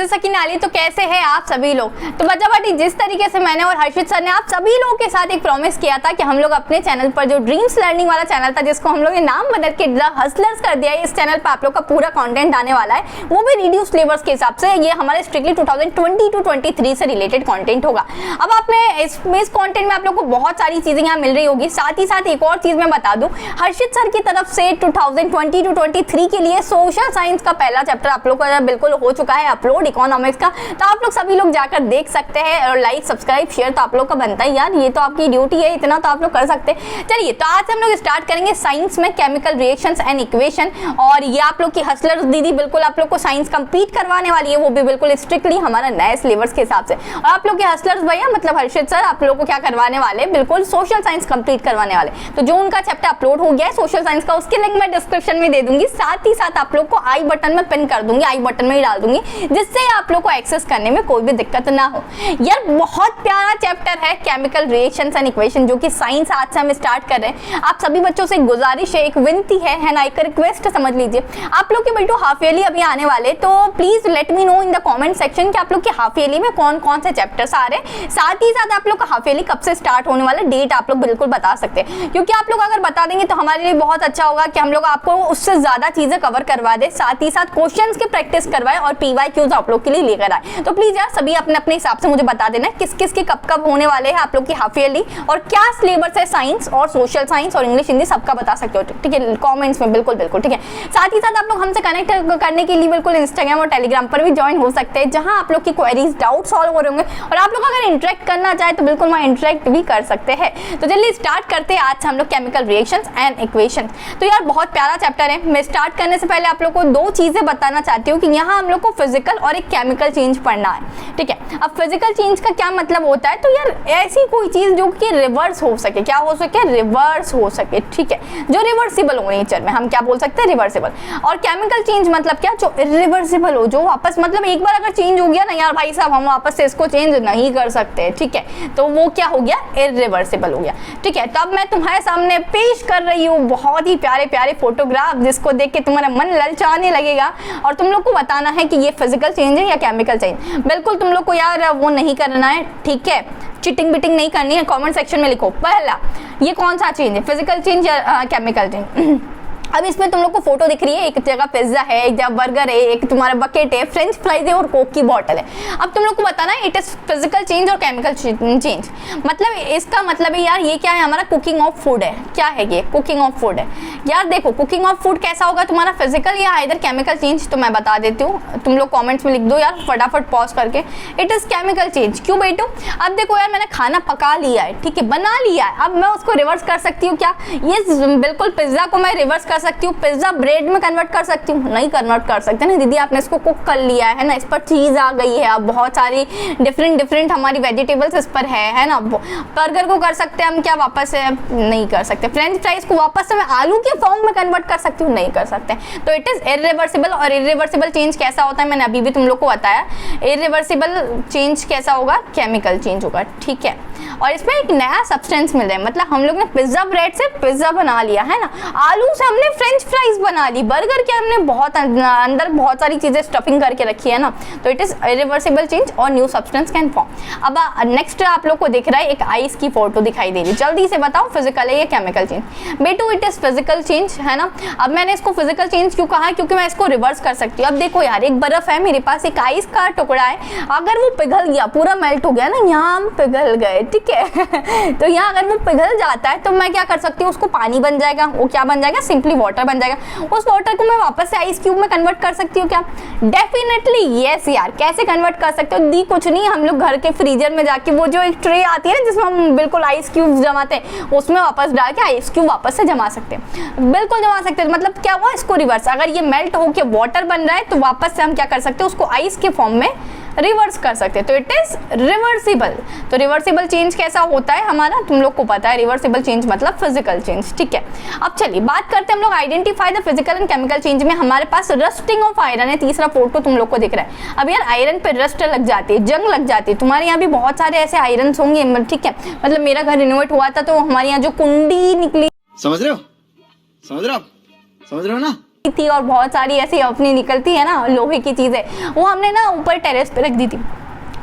This सकीनाली। तो कैसे हैं आप सभी लोग? तो बच्चा बाटी, जिस तरीके से मैंने और हर्षित सर ने आप सभी लोगों के साथ एक प्रॉमिस किया था कि हम लोग अपने चैनल पर जो ड्रीम्स लर्निंग वाला चैनल था, जिसको हम लोग ने नाम बदल के द हसलर्स कर दिया है, इस चैनल पर आप लोग का पूरा कंटेंट आने वाला है, वो भी रिड्यूस सिलेबस के हिसाब से। ये हमारे स्ट्रिक्टली 2022-23 से रिलेटेड कंटेंट होगा। अब आपने इस कंटेंट में आप लोग को बहुत सारी चीजें यहाँ मिल रही होगी। साथ ही साथ एक और चीज मैं बता दूं, हर्षित सर की तरफ से 2022-23 के लिए सोशल साइंस का पहला चैप्टर आप लोग का बिल्कुल हो चुका है अपलोड, इकोनॉमिक्स का। तो आप लोग सभी लोग जाकर देख सकते हैं, और लाइक सब्सक्राइब शेयर तो आप लोग का बनता है यार, ये तो आपकी ड्यूटी है, इतना तो आप लोग कर सकते हैं। चलिए, तो आज हम लोग स्टार्ट करेंगे साइंस में केमिकल रिएक्शंस एंड इक्वेशन। और ये आप लोग की हसलर दीदी बिल्कुल आप लोग को साइंस कंप्लीट करवाने वाली है, वो भी बिल्कुल स्ट्रिक्टली हमारा नए सिलेबस के हिसाब से। और आप लोग के हसलर्स भैया मतलब हर्षित सर आप लोग को क्या करवाने वाले, बिल्कुल सोशल साइंस कंप्लीट करवाने वाले। तो जो उनका चैप्टर अपलोड हो गया है सोशल साइंस का, उसकी लिंक मैं डिस्क्रिप्शन में दे दूंगी। साथ ही साथ आप लोग को आई बटन में पिन कर दूंगी, आई बटन में ही डाल दूंगी, जिससे आप लोग को एक्सेस करने में कोई भी दिक्कत ना हो। यार बहुत प्यारा चैप्टर है केमिकल रिएक्शंस एंड इक्वेशन, जो कि साइंस आज से हम स्टार्ट कर रहे हैं। आप सभी बच्चों से एक गुजारिश है, एक विनती है ना, एक रिक्वेस्ट समझ लीजिए। आप लोग के बेटो हाफ ईयरली अभी आने वाले, तो please let me know in the comment section कि आप लोग के हाफ ईयरली में कौन कौन से चैप्टर्स आ रहे हैं। साथ ही साथ आप लोग का हाफ ईयरली कब से स्टार्ट होने वाला, डेट आप लोग बिल्कुल बता सकते हैं, क्योंकि आप लोग अगर बता देंगे तो हमारे लिए बहुत अच्छा होगा कि हम लोग आपको उससे ज्यादा चीजें कवर करवा दे, साथ ही साथ क्वेश्चंस की प्रैक्टिस करवाए और PYQs आप लोग के लिए लेकर आए। तो प्लीज यार सभी अपने अपने हिसाब से मुझे बता देना किस किस के कब कब होने वाले हैं आप लोग की हाफ ईयरली, और क्या सिलेबस है साइंस और सोशल साइंस और इंग्लिश हिंदी सबका बता सकते हो, ठीक है, कमेंट्स में बिल्कुल बिल्कुल, ठीक है। साथ ही साथ आप लोग हमसे कनेक्ट करने के लिए बिल्कुल इंस्टाग्राम और टेलीग्राम पर भी ज्वाइन हो सकते हैं, जहां आप लोग की क्वेरीज डाउट सॉल्व हो रहे होंगे, और आप लोग अगर इंटरेक्ट करना चाहे तो बिल्कुल वहां इंटरेक्ट भी कर सकते हैं। तो चलिए स्टार्ट करते हैं आज हम लोग केमिकल रिएक्शंस एंड इक्वेशन। तो यार बहुत प्यारा चैप्टर है। मैं स्टार्ट करने से पहले आप लोग को दो चीजें बताना चाहती हूँ कि यहाँ हम लोग को फिजिकल और एक केमिकल चेंज पढ़ना है, ठीक है। अब फिजिकल चेंज का क्या मतलब होता है, तो यार ऐसी कोई चीज जो कि रिवर्स हो सके, क्या हो सके, रिवर्स हो सके, ठीक है, जो रिवर्सिबल हो नेचर में, हम क्या बोल सकते हैं, रिवर्सिबल। और केमिकल चेंज मतलब क्या, जो इरिवर्सिबल हो, जो वापस मतलब एक बार अगर चेंज हो गया ना यार भाई साहब, हम वापस से इसको चेंज नहीं कर सकते, ठीक है, तो वो क्या हो गया, इरिवर्सिबल हो गया, ठीक है। तब मैं तुम्हारे सामने पेश कर रही हूँ बहुत ही प्यारे प्यारे फोटोग्राफ, जिसको देख के तुम्हारा मन ललचाने लगेगा, और तुम लोग को बताना है कि ये फिजिकल चेंज है या केमिकल चेंज। बिल्कुल तुम लोग को यार वो नहीं करना है, ठीक है, चिटिंग बिटिंग नहीं करनी है। कमेंट सेक्शन में लिखो पहला ये कौन सा चेंज है, फिजिकल चेंज या केमिकल चेंज। अब इसमें तुम लोग को फोटो दिख रही है, एक जगह पिज्जा है, एक जगह बर्गर है, एक तुम्हारा बकेट है, फ्रेंच फ्राइज है और कोक की बॉटल है। अब तुम लोग को बताना है इट इज फिजिकल चेंज और केमिकल चेंज। मतलब इसका मतलब है यार ये क्या है, हमारा कुकिंग ऑफ फूड है। क्या है ये, कुकिंग ऑफ फूड है। यार देखो कुकिंग ऑफ फूड कैसा होगा तुम्हारा, फिजिकल या इधर केमिकल चेंज, तो मैं बता देती हूँ, तुम लोग कॉमेंट्स में लिख दो यार फटाफट पॉज करके, इट इज केमिकल चेंज। क्यों बेटो, अब देखो यार मैंने खाना पका लिया है, ठीक है, बना लिया है, अब मैं उसको रिवर्स कर सकती हूँ क्या, ये बिल्कुल पिज्जा को मैं रिवर्स कर सकती हूँ, पिज्जा ब्रेड में कन्वर्ट कर सकती हूँ, नहीं कन्वर्ट कर सकते ना दीदी, आपने इसको कुक कर लिया है ना, इस पर चीज आ गई है, अब बहुत सारी डिफरेंट हमारी वेजिटेबल्स इस पर है ना। बर्गर को कर सकते हैं हम क्या वापस से, नहीं कर सकते। फ्रेंच फ्राइज को वापस से मैं आलू के फॉर्म में कन्वर्ट कर सकती हूँ, नहीं कर सकते। तो इट इज इरिवर्सिबल। और इरिवर्सिबल चेंज कैसा होता है, मैंने अभी भी तुम लोग को बताया, इरिवर्सिबल चेंज कैसा होगा, केमिकल चेंज होगा, ठीक है। और इसमें एक नया सब्सटेंस मिल रहा है, मतलब हम लोग ने पिज्जा ब्रेड से पिज्जा बना लिया है ना, आलू से हमने फ्रेंच फ्राइज बना ली, बर्गर के हमने बहुत अंदर बहुत सारी चीजें स्टफिंग करके रखी है ना, तो इट इज इरिवर्सिबल चेंज और न्यू सब्सटेंस कैन फॉर्म। अब नेक्स्ट आप लोग को दिख रहा है एक आइस की फोटो दिखाई दे रही है, जल्दी से बताओ फिजिकल है या केमिकल चेंज। बेटू इट इज फिजिकल चेंज है ना। अब मैंने इसको फिजिकल चेंज क्यों कहा है, क्योंकि मैं इसको रिवर्स कर सकती हूँ। अब देखो यार एक बर्फ है मेरे पास, एक आइस का टुकड़ा है, अगर वो पिघल गया, पूरा मेल्ट हो गया ना, यहाँ हम पिघल गए, ठीक है तो यहाँ अगर वो पिघल जाता है तो मैं क्या कर सकती हूँ, उसको पानी बन जाएगा, वो क्या बन जाएगा, सिंपली वाटर बन जाएगा। उस वाटर को मैं वापस से आइस क्यूब में कन्वर्ट कर सकती हूँ क्या, डेफिनेटली यस यार। कैसे कन्वर्ट कर सकते हो, दी कुछ नहीं, हम लोग घर के फ्रीजर में जाके वो जो एक ट्रे आती है ना जिसमें हम बिल्कुल आइस क्यूब जमाते हैं, उसमें वापस डाल के आइस क्यूब वापस से जमा सकते हैं, बिल्कुल जमा सकते हैं। मतलब क्या हुआ, इसको रिवर्स, अगर ये मेल्ट होके वाटर बन रहा है तो वापस से हम क्या कर सकते हैं, उसको आइस के फॉर्म में रिवर्स कर सकते हैं, तो इट इज रिवर्सिबल। तो रिवर्सिबल चेंज कैसा होता है हमारा, तुम लोग को पता है, रिवर्सिबल चेंज मतलब फिजिकल चेंज, ठीक है। अब चलिए बात करते हैं हम लोग identify the physical and chemical change में। हमारे पास रस्टिंग ऑफ आयरन है, तीसरा फोटो तुम लोग को दिख रहा है। अब यार आयरन पे रस्ट लग जाती है, जंग लग जाती है, तुम्हारे यहाँ भी बहुत सारे ऐसे आयरन होंगे, ठीक है। मतलब मेरा घर रिनोवेट हुआ था तो हमारे यहाँ जो कुंडी निकली, समझ रहे हो, समझ रहे हो, समझ रहे हो ना। थी और बहुत सारी ऐसी अपनी निकलती है ना लोहे की चीज़ें, वो हमने ना ऊपर टेरेस पे रख दी थी।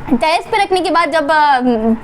टेरेस पे रखने के बाद जब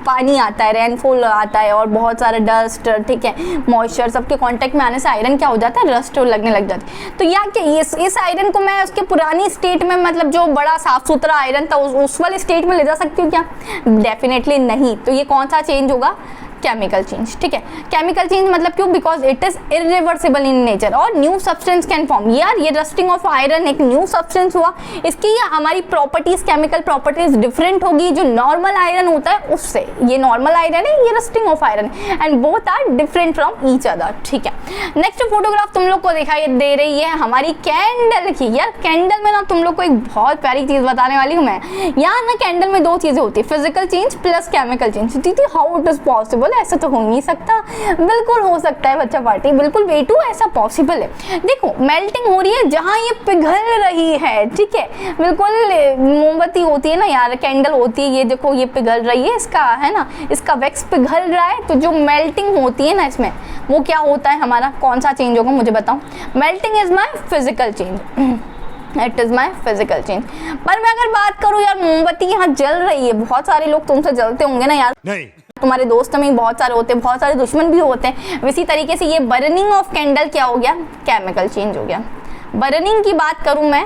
पानी आता है, रेनफॉल आता है और बहुत सारा डस्ट, ठीक है, मॉइस्चर सबके कांटेक्ट में आने से आयरन क्या हो जाता है, रस्ट लगने लग जाती है। तो या कि इस आयरन को मैं उसके पुरानी स्टेट में, मतलब जो बड़ा साफ सुथरा आयरन था उस वाले स्टेट में ले जा सकती हूँ क्या? डेफिनेटली नहीं। तो ये कौन सा चेंज होगा? केमिकल चेंज, ठीक है। केमिकल चेंज मतलब क्यों? Because it is irreversible in nature और न्यू सब्सटेंस कैन फॉर्म। यार ये रस्टिंग ऑफ आयरन एक न्यू सब्सटेंस हुआ, इसकी हमारी प्रॉपर्टीज, केमिकल प्रॉपर्टीज डिफरेंट होगी जो नॉर्मल आयरन होता है उससे। ये नॉर्मल आयरन है, ये रस्टिंग ऑफ आयरन है, and both are different from each other, ठीक है। नेक्स्ट फोटोग्राफ तुम लोग को दिखाई दे रही है हमारी कैंडल की। यार कैंडल में ना तुम लोग को एक बहुत प्यारी चीज बताने वाली हूँ मैं। यहाँ ना कैंडल में दो चीजें होती है, physical change plus chemical change. दीदी हाउ इट इज पॉसिबल? ऐसा तो हो नहीं सकता। बिल्कुल हो सकता है बच्चा पार्टी, बिल्कुल बेटू ऐसा पॉसिबल है। देखो मेल्टिंग हो रही है जहां ये पिघल रही है, ठीक है, बिल्कुल मोमबत्ती होती है ना यार, कैंडल होती है, ये देखो ये पिघल रही है, इसका है ना, इसका वैक्स पिघल रहा है। तो जो मेल्टिंग होती है ना इसमें, वो क्या होता है हमारा, कौन सा चेंज होगा मुझे बताओ? Melting is my physical change, it is my physical change. पर मैं अगर बात करूँ यार, मोमबत्ती यहाँ जल रही है, बहुत सारे लोग तुमसे जलते होंगे ना यार, नहीं तुम्हारे दोस्त में बहुत सारे होते हैं, बहुत सारे दुश्मन भी होते हैं। इसी तरीके से ये बर्निंग ऑफ कैंडल क्या हो गया? केमिकल चेंज हो गया। बर्निंग की बात करूँ मैं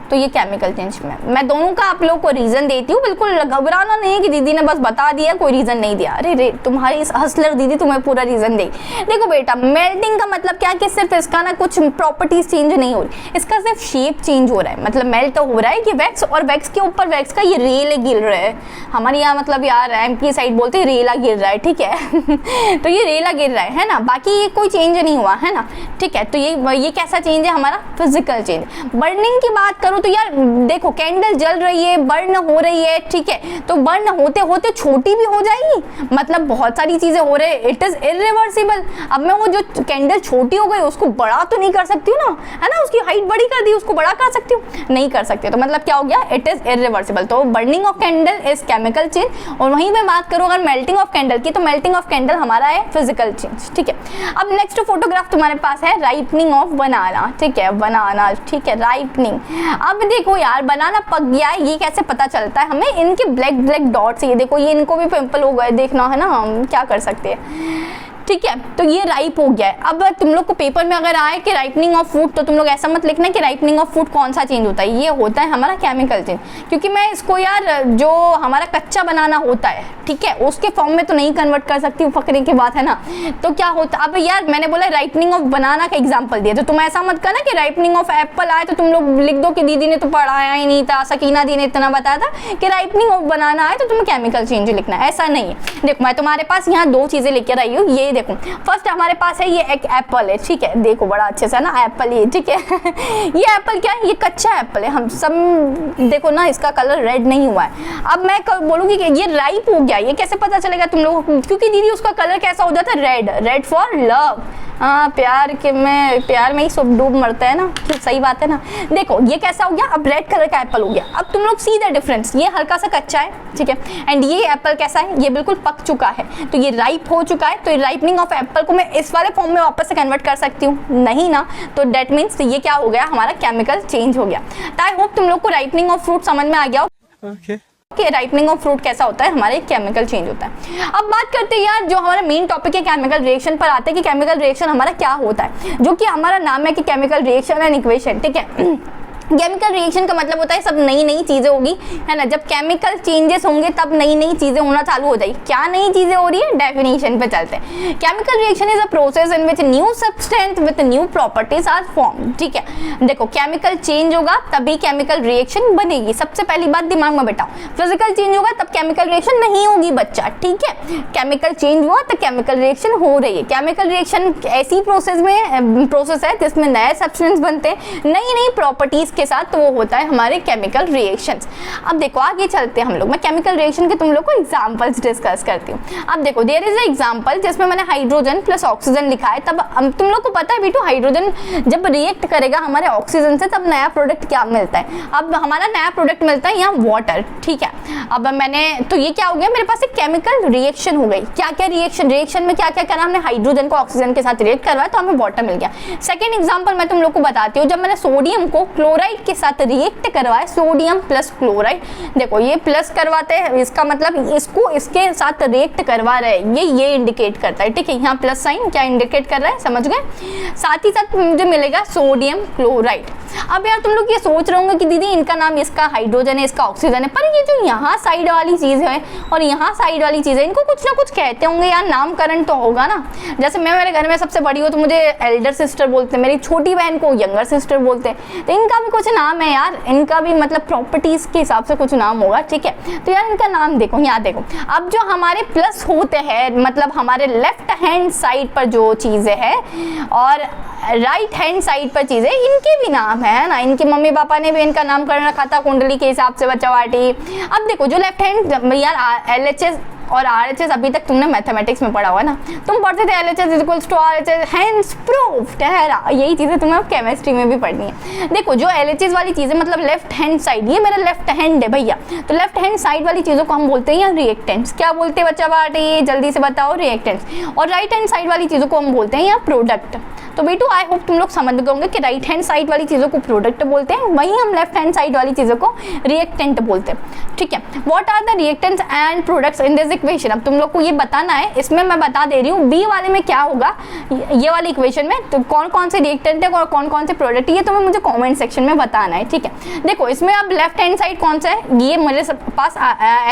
तो ये केमिकल चेंज में, मैं दोनों का आप लोग को रीजन देती हूँ। बिल्कुल घबराना नहीं है कि दीदी ने बस बता दिया, कोई रीजन नहीं दिया। अरे रे तुम्हारी इस हसलर दीदी तुम्हें पूरा रीजन देगी। देखो बेटा, मेल्टिंग का मतलब क्या कि सिर्फ इसका ना कुछ प्रॉपर्टीज चेंज नहीं हो रही, इसका सिर्फ शेप चेंज हो रहा है। मतलब मेल्ट हो रहा है कि वैक्स, और वैक्स के ऊपर वैक्स का ये रेले गिर रहा है। हमारे यहाँ मतलब यार एमपी साइड बोलते हैं रेला गिर रहा है, ठीक है। तो ये रेला गिर रहा है ना, बाकी ये कोई चेंज नहीं हुआ है ना, ठीक है। तो ये कैसा चेंज है? हमारा फिजिकल चेंज। बर्निंग की बात करूँ तो यार देखो कैंडल जल रही है, बर्न हो रही है, ठीक है, तो बर्न होते होते छोटी भी हो जाएगी, मतलब बहुत सारी चीजें हो रही है, इट इज इरिवर्सिबल। अब मैं वो जो कैंडल छोटी हो गई उसको बड़ा तो नहीं कर सकती हूँ ना, है ना, उसकी हाइट बड़ी कर दी, उसको बड़ा कर सकती हूँ? नहीं कर सकती। तो मतलब क्या हो गया? It is irreversible. तो burning of candle is chemical change. और वहीं पे बात करूँ अगर मेल्टिंग ऑफ कैंडल की, तो मेल्टिंग ऑफ कैंडल हमारा है फिजिकल चेंज, ठीक है। अब नेक्स्ट फोटोग्राफ तुम्हारे पास है राइपनिंग ऑफ बनाना, ठीक है, बनाना, ठीक है, राइपनिंग। अब देखो यार बनाना पक गया है, ये कैसे पता चलता है हमें? इनके ब्लैक ब्लैक डॉट्स, ये देखो, ये इनको भी पिंपल हो गए, देखना है ना, हम क्या कर सकते हैं, ठीक है। तो ये राइप हो गया है। अब तुम लोग को पेपर में अगर आए कि राइपनिंग ऑफ फूड, तो तुम लोग ऐसा मत लिखना कि राइपनिंग ऑफ फूड कौन सा चेंज होता है, ये होता है हमारा केमिकल चेंज। क्योंकि मैं इसको यार जो हमारा कच्चा बनाना होता है, ठीक है, उसके फॉर्म में तो नहीं कन्वर्ट कर सकती हूँ, फकरे की बात है ना। तो क्या होता, अब यार मैंने बोला राइपनिंग ऑफ बनाना का एग्जाम्पल दिया, तो तुम ऐसा मत करना कि राइपनिंग ऑफ एप्पल आए तो तुम लोग लिख दो कि दीदी ने तो पढ़ाया ही नहीं था, सकीना दी ने इतना बताया था कि राइपनिंग ऑफ बनाना आए तो तुम्हें केमिकल चेंज लिखना है, ऐसा नहीं है। देखो मैं तुम्हारे पास यहाँ दो चीजें लेकर आई हूँ, ये देखो, फर्स्ट हमारे पास है ये एक एप्पल है, ठीक है, देखो बड़ा अच्छे से ना एप्पल, ये ठीक है। ये एप्पल क्या है? ये कच्चा एप्पल है, हम सब देखो ना, इसका कलर रेड नहीं हुआ है। अब मैं बोलूंगी कि ये राइप हो गया, ये कैसे पता चलेगा तुम लोगों को? क्योंकि दीदी उसका कलर कैसा हो जाता है? Red, red for love. हाँ, प्यार में ही सब डूब मरता है ना, क्यों? सही बात है ना। देखो ये कैसा हो गया? अब रेड कलर का एप्पल हो गया। अब तुम लोग सी द डिफरेंस, ये हल्का सा कच्चा है, ठीक है, एंड ये एप्पल कैसा है? ये बिल्कुल पक चुका है, तो ये राइप हो चुका है। तो राइपनिंग ऑफ एप्पल को मैं इस वाले फॉर्म में वापस से कन्वर्ट कर सकती हूँ? नहीं ना। तो डेट मीन्स ये क्या हो गया? हमारा केमिकल चेंज हो गया। तो आई होप तुम लोग को राइपनिंग ऑफ फ्रूट समझ में आ गया हो। कि राइपनिंग ऑफ फ्रूट कैसा होता है? हमारे केमिकल चेंज होता है। अब बात करते हैं यार, जो हमारा मेन टॉपिक है केमिकल रिएक्शन पर आते हैं कि केमिकल रिएक्शन हमारा क्या होता है, जो कि हमारा नाम है कि केमिकल रिएक्शन एंड इक्वेशन, ठीक है। केमिकल रिएक्शन का मतलब होता है सब नई नई चीजें होगी, है ना, जब केमिकल चेंजेस होंगे तब नई नई चीजें होना चालू हो जाएगी। क्या नई चीजें हो रही है? डेफिनेशन पे चलते हैं। Chemical reaction is a process in which new substance with new properties are form, ठीक है। देखो केमिकल चेंज होगा तभी केमिकल रिएक्शन बनेगी, सबसे पहली बात दिमाग में बैठाओ। फिजिकल चेंज होगा तब केमिकल रिएक्शन नहीं होगी बच्चा, ठीक है। केमिकल चेंज हुआ तो केमिकल रिएक्शन हो रही है। केमिकल रिएक्शन ऐसी प्रोसेस है जिसमें नए सब्सटेंस बनते हैं, नई नई प्रॉपर्टीज के साथ, तो वो होता है हमारे केमिकल रिएक्शंस। अब देखो आगे चलते हैं हम लोग, मैं केमिकल रिएक्शन के तुम लोग को एग्जांपल्स डिस्कस करती हूँ। अब देखो देयर इज अ एग्जांपल जिसमें मैंने हाइड्रोजन प्लस ऑक्सीजन लिखा है। तब तुम लोग को पता है बेटू हाइड्रोजन जब रिएक्ट करेगा हमारे ऑक्सीजन से तब नया प्रोडक्ट क्या मिलता है। अब हमारा नया प्रोडक्ट मिलता है यहाँ वाटर, ठीक है। अब मैंने तो ये क्या हो गया, मेरे पास एक केमिकल रिएक्शन हो गई। क्या क्या रिएक्शन में क्या क्या करा हमने, हाइड्रोजन को ऑक्सीजन के साथ रिएक्ट करवाया तो हमें वाटर मिल गया। सेकेंड एग्जाम्पल मैं तुम लोग को बताती हूँ, जब मैंने सोडियम को क्लोराइड के साथ रिएक्ट करवाया, सोडियम प्लस क्लोराइड, देखो ये प्लस करवाते हैं, इसका मतलब इसको इसके साथ रिएक्ट करवा रहे हैं, ये इंडिकेट करता है, ठीक है। यहाँ प्लस साइन क्या इंडिकेट कर रहा है, समझ गए। साथ ही साथ मुझे मिलेगा सोडियम क्लोराइड। अब यार तुम लोग ये सोच रहे होंगे कि दीदी इनका नाम, इसका हाइड्रोजन है इसका ऑक्सीजन है, पर ये जो यहाँ साइड वाली चीज है और यहाँ साइड वाली चीज है इनको कुछ ना कुछ कहते होंगे यार, नामकरण तो होगा ना। जैसे मैं मेरे घर में सबसे बड़ी हूँ तो मुझे एल्डर सिस्टर बोलते हैं, मेरी छोटी बहन को यंगर सिस्टर बोलते हैं, तो इनका भी कुछ नाम है यार, इनका भी मतलब प्रॉपर्टीज के हिसाब से कुछ नाम होगा, ठीक है। तो यार इनका नाम देखो, यहाँ देखो। अब जो हमारे प्लस होते हैं मतलब हमारे लेफ्ट हैंड साइड पर जो चीजें है और राइट हैंड साइड पर चीजें, इनके भी नाम है ना, इनके मम्मी पापा ने भी इनका नामकरण रखा था कुंडली के हिसाब से बच्चावाटी। अब देखो जो लेफ्ट हैंड यार LHS और RHS अभी तक तुमने मैथमेटिक्स में पढ़ा हुआ है ना, तुम पढ़ते थे LHS equals to RHS hence proved है, यही चीजें तुम्हें केमिस्ट्री में भी पढ़नी है। देखो जो LHS वाली चीजें मतलब लेफ्ट हैंड साइड, ये मेरा लेफ्ट हैंड है भैया, तो लेफ्ट हैंड साइड वाली चीजों को हम बोलते हैं रिएक्टेंट्स। क्या बोलते हैं बच्चा बाटी, जल्दी से बताओ, रिएक्टेंट्स। और राइट हैंड साइड वाली चीजों को हम बोलते हैं यहाँ प्रोडक्ट। तो बेटू आई होप तुम लोग समझ गए होंगे कि राइट हैंड साइड वाली चीजों को प्रोडक्ट बोलते हैं, वहीं हम लेफ्ट हैंड साइड वाली चीजों को रिएक्टेंट बोलते हैं, ठीक है। What are the reactants and products in this equation, अब तुम लोग को ये बताना है। इसमें मैं बता दे रही हूँ बी वाले में क्या होगा, ये वाली इक्वेशन में तो कौन कौन से रिएक्टेंट है और कौन कौन से प्रोडक्ट, ये तुम्हें मुझे कमेंट सेक्शन में बताना है, ठीक है। देखो इसमें अब लेफ्ट हैंड साइड कौन सा है, ये मेरे पास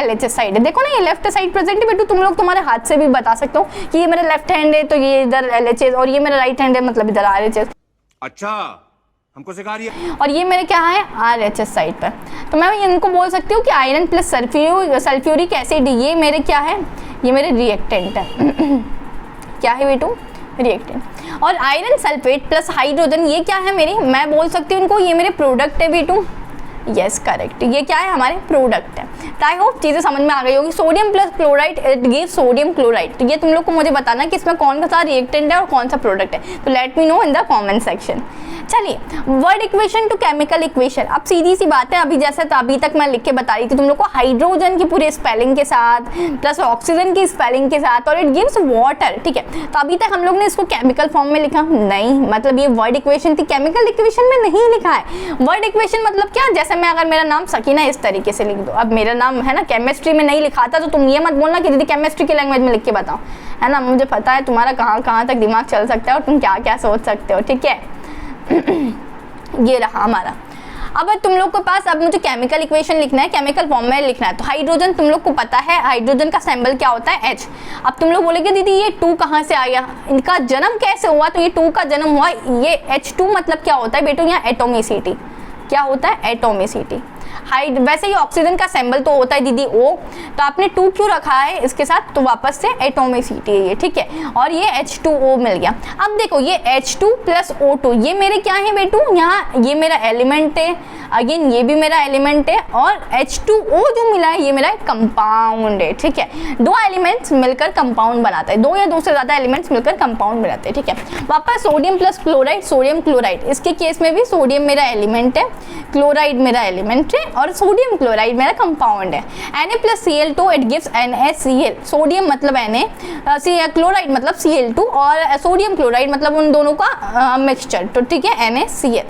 LHS साइड है, देखो ना ये लेफ्ट साइड प्रेजेंट है बेटू, तुम लोग तुम्हारे हाथ से भी बता सकते हो कि ये मेरा लेफ्ट हैंड है तो ये इधर LHS और ये मेरा राइट हैंड है मतलब इधर RHS। अच्छा हमको सिखा रही है। और ये मेरे क्या है RHS साइड पर, तो मैं इनको बोल सकती हूँ कि आयरन प्लस सल्फ्यूरिक एसिड, ये मेरे क्या है, ये मेरे रिएक्टेंट है क्या है बेटू, रिएक्टेंट। और आयरन सल्फेट प्लस हाइड्रोजन ये क्या है मेरे, मैं बोल सकती हूँ इनको ये मेरे प्रोडक्ट है बेटू, यस करेक्ट, ये क्या है हमारे प्रोडक्ट है। तो आई होप चीज़ें समझ में आ गई होगी। Sodium plus chloride it gives sodium chloride, तो ये तुम लोग को मुझे बताना कि इसमें कौन सा रिएक्टेंट है और कौन सा प्रोडक्ट है, तो let me know in the comment section. चलिए word equation to chemical equation, अब सीधी सी बात है, अभी जैसे तो अभी तक मैं लिख के बता रही थी तुम लोग को हाइड्रोजन की पूरे स्पेलिंग के साथ प्लस ऑक्सीजन की स्पेलिंग के साथ और इट गिव्स वाटर, ठीक है। तो अभी तक हम लोग ने इसको केमिकल फॉर्म में लिखा नहीं, मतलब ये वर्ड इक्वेशन थी, केमिकल इक्वेशन में नहीं लिखा है। वर्ड इक्वेशन मतलब क्या, जैसे मैं अगर मेरा नाम सकीना इस तरीके से लिख दो, अब मेरा नाम है ना केमिस्ट्री में नहीं लिखा था तो तुम ये मत बोलना कि दीदी केमिस्ट्री की लैंग्वेज में लिख के बताओ, है ना, मुझे पता है तुम्हारा कहाँ कहाँ तक दिमाग चल सकता है और तुम क्या क्या सोच सकते हो, ठीक है। ये रहा हमारा। अब तुम लोग के पास अब मुझे केमिकल इक्वेशन लिखना है, केमिकल फॉर्म में लिखना है। तो हाइड्रोजन तुम लोग को पता है हाइड्रोजन का सिंबल क्या होता है H। अब तुम लोग बोलेंगे दीदी ये 2 कहाँ से आया, इनका जन्म कैसे हुआ, तो ये 2 का जन्म हुआ, ये H2 मतलब क्या होता है बेटू, यहाँ एटोमिसिटी, क्या होता है एटोमिसिटी। वैसे ही ऑक्सीजन का सिंबल तो होता है दीदी O, तो आपने 2 क्यों रखा है इसके साथ, तो वापस से एटोमिसिटी है ये, ठीक है। और ये H2O मिल गया। अब देखो ये H2 प्लस O2 ये मेरे क्या है बेटू, यहाँ ये मेरा एलिमेंट है, अगेन ये भी मेरा एलिमेंट है, और H2O जो मिला है ये मेरा कंपाउंड है, ठीक है। 2 एलिमेंट्स मिलकर कंपाउंड बनाते हैं, 2 या 2 से ज्यादा एलिमेंट्स मिलकर कंपाउंड बनाते हैं, ठीक है। वापस sodium plus chloride, sodium chloride, इसके केस में भी सोडियम मेरा एलिमेंट है, क्लोराइड मेरा एलिमेंट है और सोडियम क्लोराइड मेरा कंपाउंड है। Na plus Cl2 it gives NaCl, sodium मतलब Na, क्लोराइड मतलब Cl2 और सोडियम क्लोराइड मतलब उन दोनों का मिक्सचर, तो ठीक है NaCl।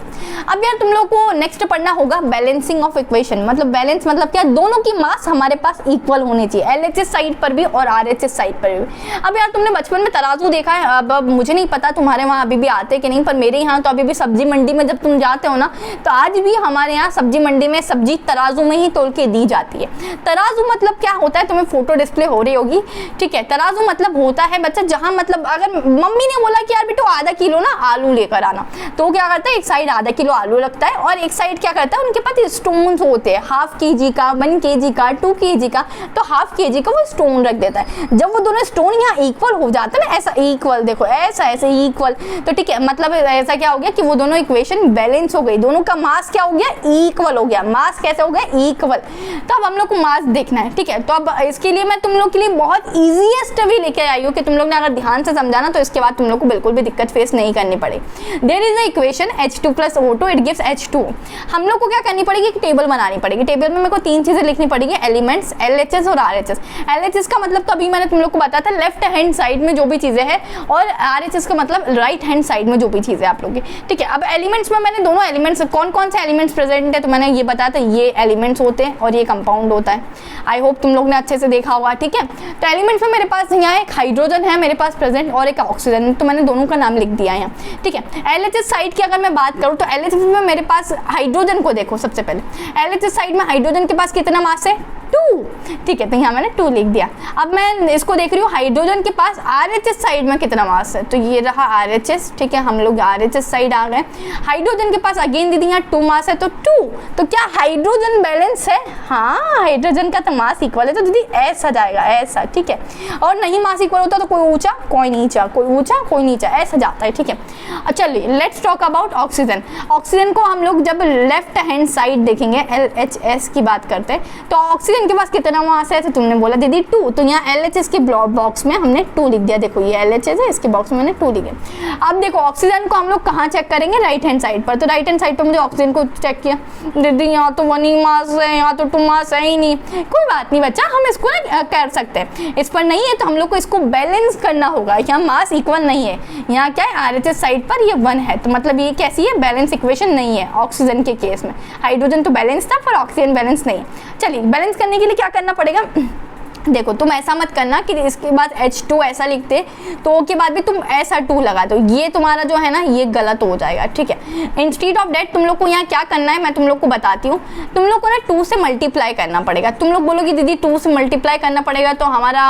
अब यार तुम लोग को नेक्स्ट पढ़ना होगा बैलेंसिंग ऑफ इक्वेशन, मतलब बैलेंस मतलब क्या, दोनों की मास हमारे पास इक्वल होनी चाहिए, LHS साइड पर भी और RHS साइड पर भी। अब यार तुमने बचपन में तराजू देखा है, अब मुझे नहीं पता तुम्हारे वहाँ अभी भी आते कि नहीं, पर मेरे यहाँ तो अभी भी सब्जी मंडी में जब तुम जाते हो ना, तो आज भी हमारे यहाँ सब्जी मंडी में सब्जी तराजू में ही तोल के दी जाती है। तराजू मतलब क्या होता है, तुम्हें फोटो डिस्प्ले हो रही होगी, ठीक है। तराजू मतलब होता है बच्चा जहाँ मतलब अगर मम्मी ने बोला कि यार बेटो आधा किलो ना आलू लेकर आना, तो क्या करता है एक साइड आधा किलो आलू रखता है और एक साइड क्या करता है, उनके पास स्टोन्स होते हैं, हाफ kg का, 1 kg का, 2 kg का, तो हाफ kg का वो स्टोन रख देता है। जब वो दोनों स्टोन यहाँ इक्वल हो जाता है ना, ऐसा इक्वल, देखो ऐसा ऐसे इक्वल, तो ठीक है, मतलब ऐसा क्या हो गया कि वो दोनों इक्वेशन बैलेंस हो गई, दोनों का मास क्या हो गया, इक्वल हो गया। मास कैसे हो गया, इक्वल। तो अब हम लोग को मास देखना है, ठीक है। तो अब इसके लिए मैं तुम लोग के लिए बहुत ईजीएस्ट वे लेके आई हूँ कि तुम लोग ने अगर ध्यान से समझाना तो इसके बाद तुम लोग को बिल्कुल भी दिक्कत फेस नहीं करनी पड़ेगी। There is a equation H2 + O2 it gives H2। हम लोग को क्या करनी पड़ेगी, कि टेबल बनानी पड़ेगी। टेबल में मेरे को 3 चीजें लिखनी पड़ेगी, एलिमेंट्स, LHS और RHS। LHS का मतलब तो अभी मैंने तुम लोग को बताया था, लेफ्ट हैंड साइड में जो भी चीजें हैं, और RHS का मतलब राइट हैंड साइड में जो भी चीजें आप लोग की, ठीक है। अब एलिमेंट्स में मैंने दोनों एलिमेंट्स, कौन कौन से एलिमेंट्स प्रेजेंट है तो मैंने ये बताया था, ये एलिमेंट्स होते हैं और ये कंपाउंड होता है। आई होप तुम लोग ने अच्छे से देखा होगा, ठीक है। तो एलिमेंट्स में मेरे पास यहाँ एक हाइड्रोजन है मेरे पास प्रेजेंट और एक ऑक्सीजन, तो मैंने दोनों का नाम लिख दिया है, ठीक है। LHS साइड की अगर मैं बात करूँ तो LHS में मेरे पास हाइड्रोजन को देखो, सबसे पहले LHS साइड में हाइड्रोजन के पास कितना मास है, 2, ठीक है। तो यहाँ मैंने 2 लिख दिया। अब मैं इसको देख रही हूँ, हाइड्रोजन के पास RHS साइड में कितना मास है, तो ये रहा RHS, ठीक है। हम लोग RHS साइड आ गए। हाइड्रोजन के पास अगेन दीदी यहाँ 2 मास है, तो 2, तो क्या हाइड्रोजन बैलेंस है, हाँ हाइड्रोजन का तो मास इक्वल है, तो दीदी ऐसा जाएगा, ऐसा, ठीक है। और नहीं मास इक्वल होता तो कोई ऊंचा कोई नीचा, कोई ऊंचा कोई नीचा, ऐसा जाता है, ठीक है। चलिए let's talk about oxygen. Oxygen को हम लोग जब लेफ्ट हैंड साइड देखेंगे, LHS की बात करते हैं, तो ऑक्सीजन के पास कितना मास है, तो तुमने बोला दीदी 2, तो यहाँ LHS के बॉक्स में हमने 2 लिख दिया। देखो ये LHS है, इसके बॉक्स में मैंने 2 लिखे। अब देखो ऑक्सीजन को हम लोग कहाँ चेक करेंगे, राइट हैंड साइड पर। तो राइट हैंड साइड पर मुझे ऑक्सीजन को चेक किया, दीदी यहाँ तो 1 ही मास है, यहाँ तो 2 मास है ही नहीं। कोई बात नहीं बच्चा, हम इसको ना कर सकते हैं। इस पर नहीं है तो हम लोग को इसको बैलेंस करना होगा। यहाँ मास इक्वल नहीं है, यहाँ क्या है RHS साइड पर ये 1 है, तो मतलब ये कैसी है, बैलेंस इक्वेशन नहीं है ऑक्सीजन के केस में। हाइड्रोजन तो बैलेंस था पर ऑक्सीजन बैलेंस नहीं। चलिए बैलेंस करने के लिए क्या करना पड़ेगा, देखो तुम ऐसा मत करना कि इसके बाद H2 ऐसा लिखते तो O के बाद भी तुम ऐसा 2 लगा दो, ये तुम्हारा जो है ना ये गलत हो जाएगा, ठीक है। इंस्टीड ऑफ डेट तुम लोग को यहाँ क्या करना है मैं तुम लोग को बताती हूँ। तुम लोग को ना 2 से मल्टीप्लाई करना पड़ेगा। तुम लोग बोलोगे दीदी 2 से मल्टीप्लाई करना पड़ेगा तो हमारा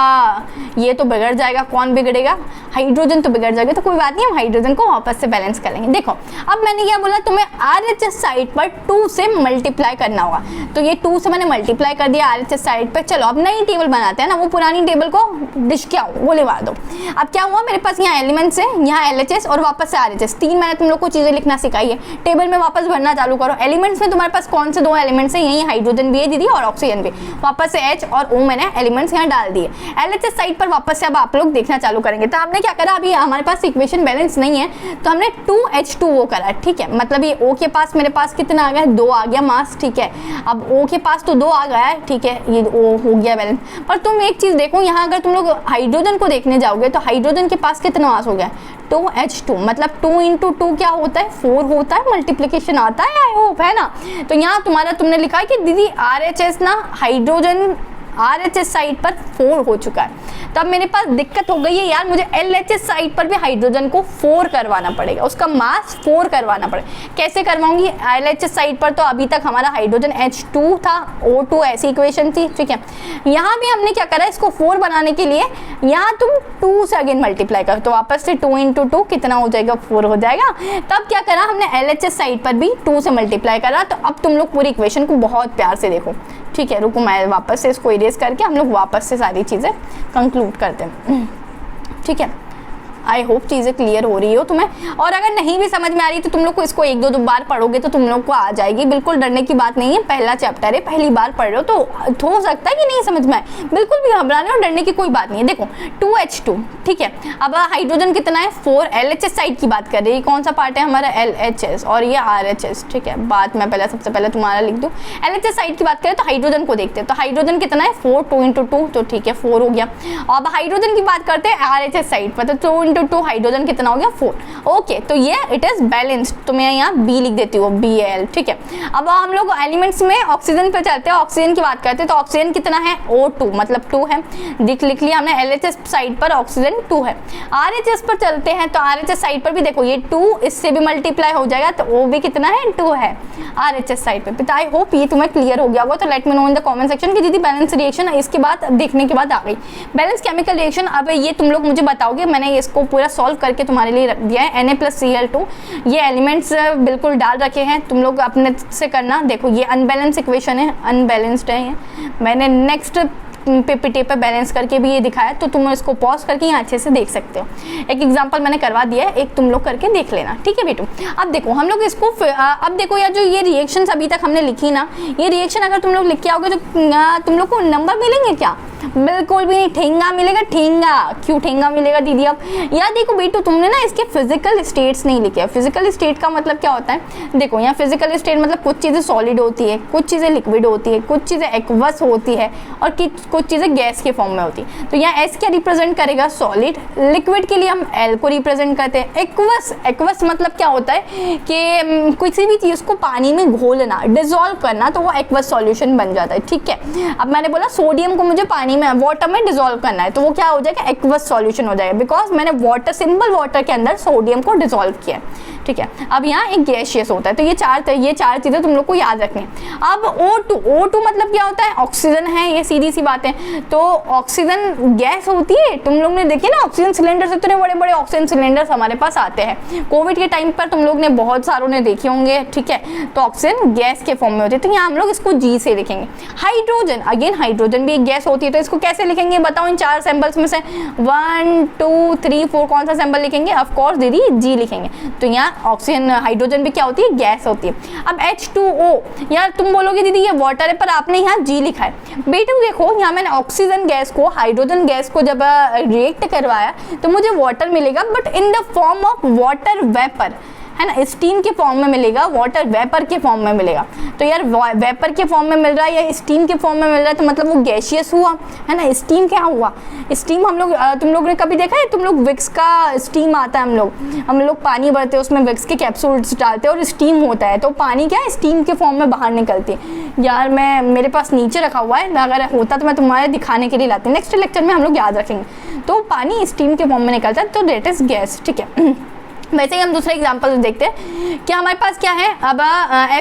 ये तो बिगड़ जाएगा। कौन बिगड़ेगा, हाइड्रोजन तो बिगड़ जाएगा। तो कोई बात नहीं, हम हाइड्रोजन को वापस से बैलेंस कर लेंगे। देखो अब मैंने क्या बोला, तुम्हें RHS साइड पर 2 से मल्टीप्लाई करना होगा, तो ये 2 से मैंने मल्टीप्लाई कर दिया RHS साइड पर। चलो अब नई टेबल बनाते हैं ना, वो पुरानी टेबल को डिश क्या हो वो लेवा दो। अब क्या हुआ, मेरे पास यहाँ एलिमेंट्स है, यहाँ LHS और वापस से RHS, 3 मैंने तुम लोग को चीजें लिखना सिखाई है। टेबल में वापस भरना चालू करो। एलिमेंट्स में तुम्हारे पास कौन से 2 एलिमेंट्स है, यही हाइड्रोजन भी है दीदी और ऑक्सीजन भी। वापस से H और O मैंने एलिमेंट्स यहाँ डाल दिए। LHS साइड पर वापस से अब आप लोग देखना चालू करेंगे। तो हमने क्या करा, अभी हमारे पास इक्वेशन बैलेंस नहीं है तो हमने 2H2O करा, ठीक है। मतलब ये O के पास मेरे पास कितना आ गया, 2 आ गया मास, ठीक है। अब O के पास तो 2 आ गया है, ठीक है, ये O हो गया बैलेंस। पर तुम एक चीज देखो, यहाँ अगर तुम लोग हाइड्रोजन को देखने जाओगे तो हाइड्रोजन के पास कितना मास हो गया, 2H2, मतलब 2 × 2 क्या होता है, 4 होता है, मल्टीप्लिकेशन आता है, आई होप है ना। तो यहाँ तुम्हारा तुमने लिखा है कि दीदी RHS ना हाइड्रोजन RHS साइड पर 4 हो चुका है। तो अब मेरे पास दिक्कत हो गई है यार, मुझे LHS साइड पर भी हाइड्रोजन को 4 करवाना पड़ेगा, उसका मास 4 करवाना पड़ेगा। कैसे करवाऊंगी, LHS साइड पर तो अभी तक हमारा हाइड्रोजन H2 था, O2 ऐसी इक्वेशन थी, ठीक है। यहाँ भी हमने क्या करा, इसको 4 बनाने के लिए यहाँ तुम 2 से अगेन मल्टीप्लाई करो, तो वापस से 2 × 2 कितना हो जाएगा, 4 हो जाएगा। तब क्या करा हमने, LHS साइड पर भी 2 से मल्टीप्लाई करा। तो अब तुम लोग पूरी इक्वेशन को बहुत प्यार से देखो, ठीक है। रुको मैं वापस से इसको इरेज करके हम लोग वापस से सारी चीज़ें कंक्लूड करते हैं, ठीक है। आई होप चीज़ें क्लियर हो रही हो तुम्हें। और अगर नहीं भी समझ में आ रही तो तुम लोग को इसको 1-2 बार पढ़ोगे तो तुम लोग को आ जाएगी, बिल्कुल डरने की बात नहीं है। पहला चैप्टर है, पहली बार पढ़ रहे हो तो हो सकता है कि नहीं समझ में आए, बिल्कुल भी घबराने और डरने की कोई बात नहीं है। देखो 2H2, ठीक है। अब हाइड्रोजन कितना है, 4। LHS साइड की बात कर रही है, कौन सा पार्ट है हमारा, LHS, और ये RHS, ठीक है। बात मैं पहले सबसे पहले तुम्हारा लिख दूँ। LHS साइड की बात करें तो हाइड्रोजन को देखते हैं, तो हाइड्रोजन कितना है, 4, 2 × 2, तो ठीक है 4 हो गया। अब हाइड्रोजन की बात करते हैं RHS साइड पर, तो 2 × 2 हाइड्रोजन कितना हो गया, 4। ओके, तो ये इट इज बैलेंस्ड, तो मैं यहाँ B लिख देती हूँ, Bal, ठीक है। अब हम लोग एलिमेंट्स में ऑक्सीजन पे चलते हैं, ऑक्सीजन की बात करते हैं, तो ऑक्सीजन कितना है, O2, मतलब 2 है, लिख लिया हमने। LHS साइड पर ऑक्सीजन 2 है। RHS पर चलते हैं, तो RHS साइड पर भी देखो ये 2 इससे भी मल्टीप्लाई हो जाएगा, तो O भी कितना है, 2 है RHS साइड पे। तो आई होप ये तुम्हें क्लियर हो गया होगा। तो let me know in the comment section कि दीदी बैलेंस रिएक्शन इसके बाद देखने के बाद आ गई। बैलेंस केमिकल रिएक्शन, अब ये तुम लोग मुझे बताओगे, मैंने इसको पूरा सॉल्व करके तुम्हारे लिए रख दिया है। Na+Cl2 ये एलिमेंट्स बिल्कुल डाल रखे हैं, तुम लोग अपने से करना। देखो ये अनबैलेंस इक्वेशन है, अनबैलेंस्ड है ये, मैंने नेक्स्ट पीपीटी पे बैलेंस करके भी ये दिखाया, तो तुम इसको पॉज करके यहाँ अच्छे से देख सकते हो। एक एग्जांपल मैंने करवा दिया है, एक तुम लोग करके देख लेना, ठीक है बेटू। अब देखो हम लोग इसको अब देखो यार, जो ये रिएक्शंस अभी तक हमने लिखी ना, ये रिएक्शन अगर तुम लोग लिख के आओगे तो तुम लोग को नंबर मिलेंगे क्या? बिल्कुल भी नहीं, ठेंगा मिलेगा, ठेंगा। क्यों ठेंगा मिलेगा दीदी? अब यार देखो बेटू, तुमने ना इसके फिजिकल स्टेट्स नहीं लिखे। फिजिकल स्टेट का मतलब क्या होता है? देखो यहाँ फिजिकल स्टेट मतलब कुछ चीज़ें सॉलिड होती है, कुछ चीज़ें लिक्विड होती है, कुछ चीज़ें एक्वस होती है और कुछ चीज़ें गैस के फॉर्म में होती है। तो यहाँ एस क्या रिप्रेजेंट करेगा? सॉलिड। लिक्विड के लिए हम एल को रिप्रेजेंट करते हैं। एक्वस, एक्वस मतलब क्या होता है कि किसी भी चीज़ को पानी में घोलना, डिजोल्व करना, तो वो एक्वस सॉल्यूशन बन जाता है, ठीक है। अब मैंने बोला सोडियम को मुझे पानी में, वाटर में डिजोल्व करना है, तो वो क्या हो जाएगा? एक्वस सॉल्यूशन हो जाएगा, बिकॉज मैंने वाटर, सिंपल वाटर के अंदर सोडियम को डिजोल्व किया, ठीक है। अब यहाँ एक गैसियस होता है, तो ये चार चीज़ें तुम लोग को याद रखनी है। अब O2 मतलब क्या होता है? ऑक्सीजन है, ये सीधी सी बात है। तो ऑक्सीजन गैस होती है, तुम लोग ने देखे ना ऑक्सीजन सिलेंडर, इतने बड़े बड़े ऑक्सीजन सिलेंडर्स हमारे पास आते हैं। कोविड के टाइम पर तुम लोग ने बहुत सारों ने देखे होंगे, ठीक है। तो ऑक्सीजन गैस के फॉर्म में होती है, तो यहाँ हम लोग इसको जी से लिखेंगे। हाइड्रोजन, अगेन हाइड्रोजन भी एक गैस होती है, तो इसको कैसे लिखेंगे बताओ? इन 4 सैंपल्स में से 1 2 3 4 कौन सा सैंपल लिखेंगे? ऑफ कोर्स दीदी जी लिखेंगे। तो यहाँ ऑक्सीजन, हाइड्रोजन भी क्या होती है? गैस होती है। अब H2O, यार तुम बोलोगे दीदी ये वाटर है, पर आपने यहाँ जी लिखा है। बेटू देखो यहाँ मैंने ऑक्सीजन गैस को, हाइड्रोजन गैस को जब रिएक्ट करवाया तो मुझे वाटर मिलेगा, but in the form of water vapour, है ना, स्टीम के फॉर्म में मिलेगा, वाटर वेपर के फॉर्म में मिलेगा। तो यार वेपर के फॉर्म में मिल रहा है या स्टीम के फॉर्म में मिल रहा है, तो मतलब वो गैसियस हुआ, है ना। स्टीम क्या हुआ? स्टीम हम लोग, तुम लोग ने कभी देखा है, तुम लोग विक्स का स्टीम आता है, हम लोग पानी भरते हैं, उसमें विक्स के कैप्सूल्स डालते हैं और स्टीम होता है, तो पानी क्या है? स्टीम के फॉर्म में बाहर निकलती है। यार मैं, मेरे पास नीचे रखा हुआ है, अगर होता तो मैं तुम्हारे दिखाने के लिए लाती, नेक्स्ट लेक्चर में हम लोग याद रखेंगे। तो पानी स्टीम के फॉर्म में निकलता है, तो डेट इज गैस, ठीक है। वैसे ही हम दूसरा एग्जांपल देखते हैं कि हमारे पास क्या है। अब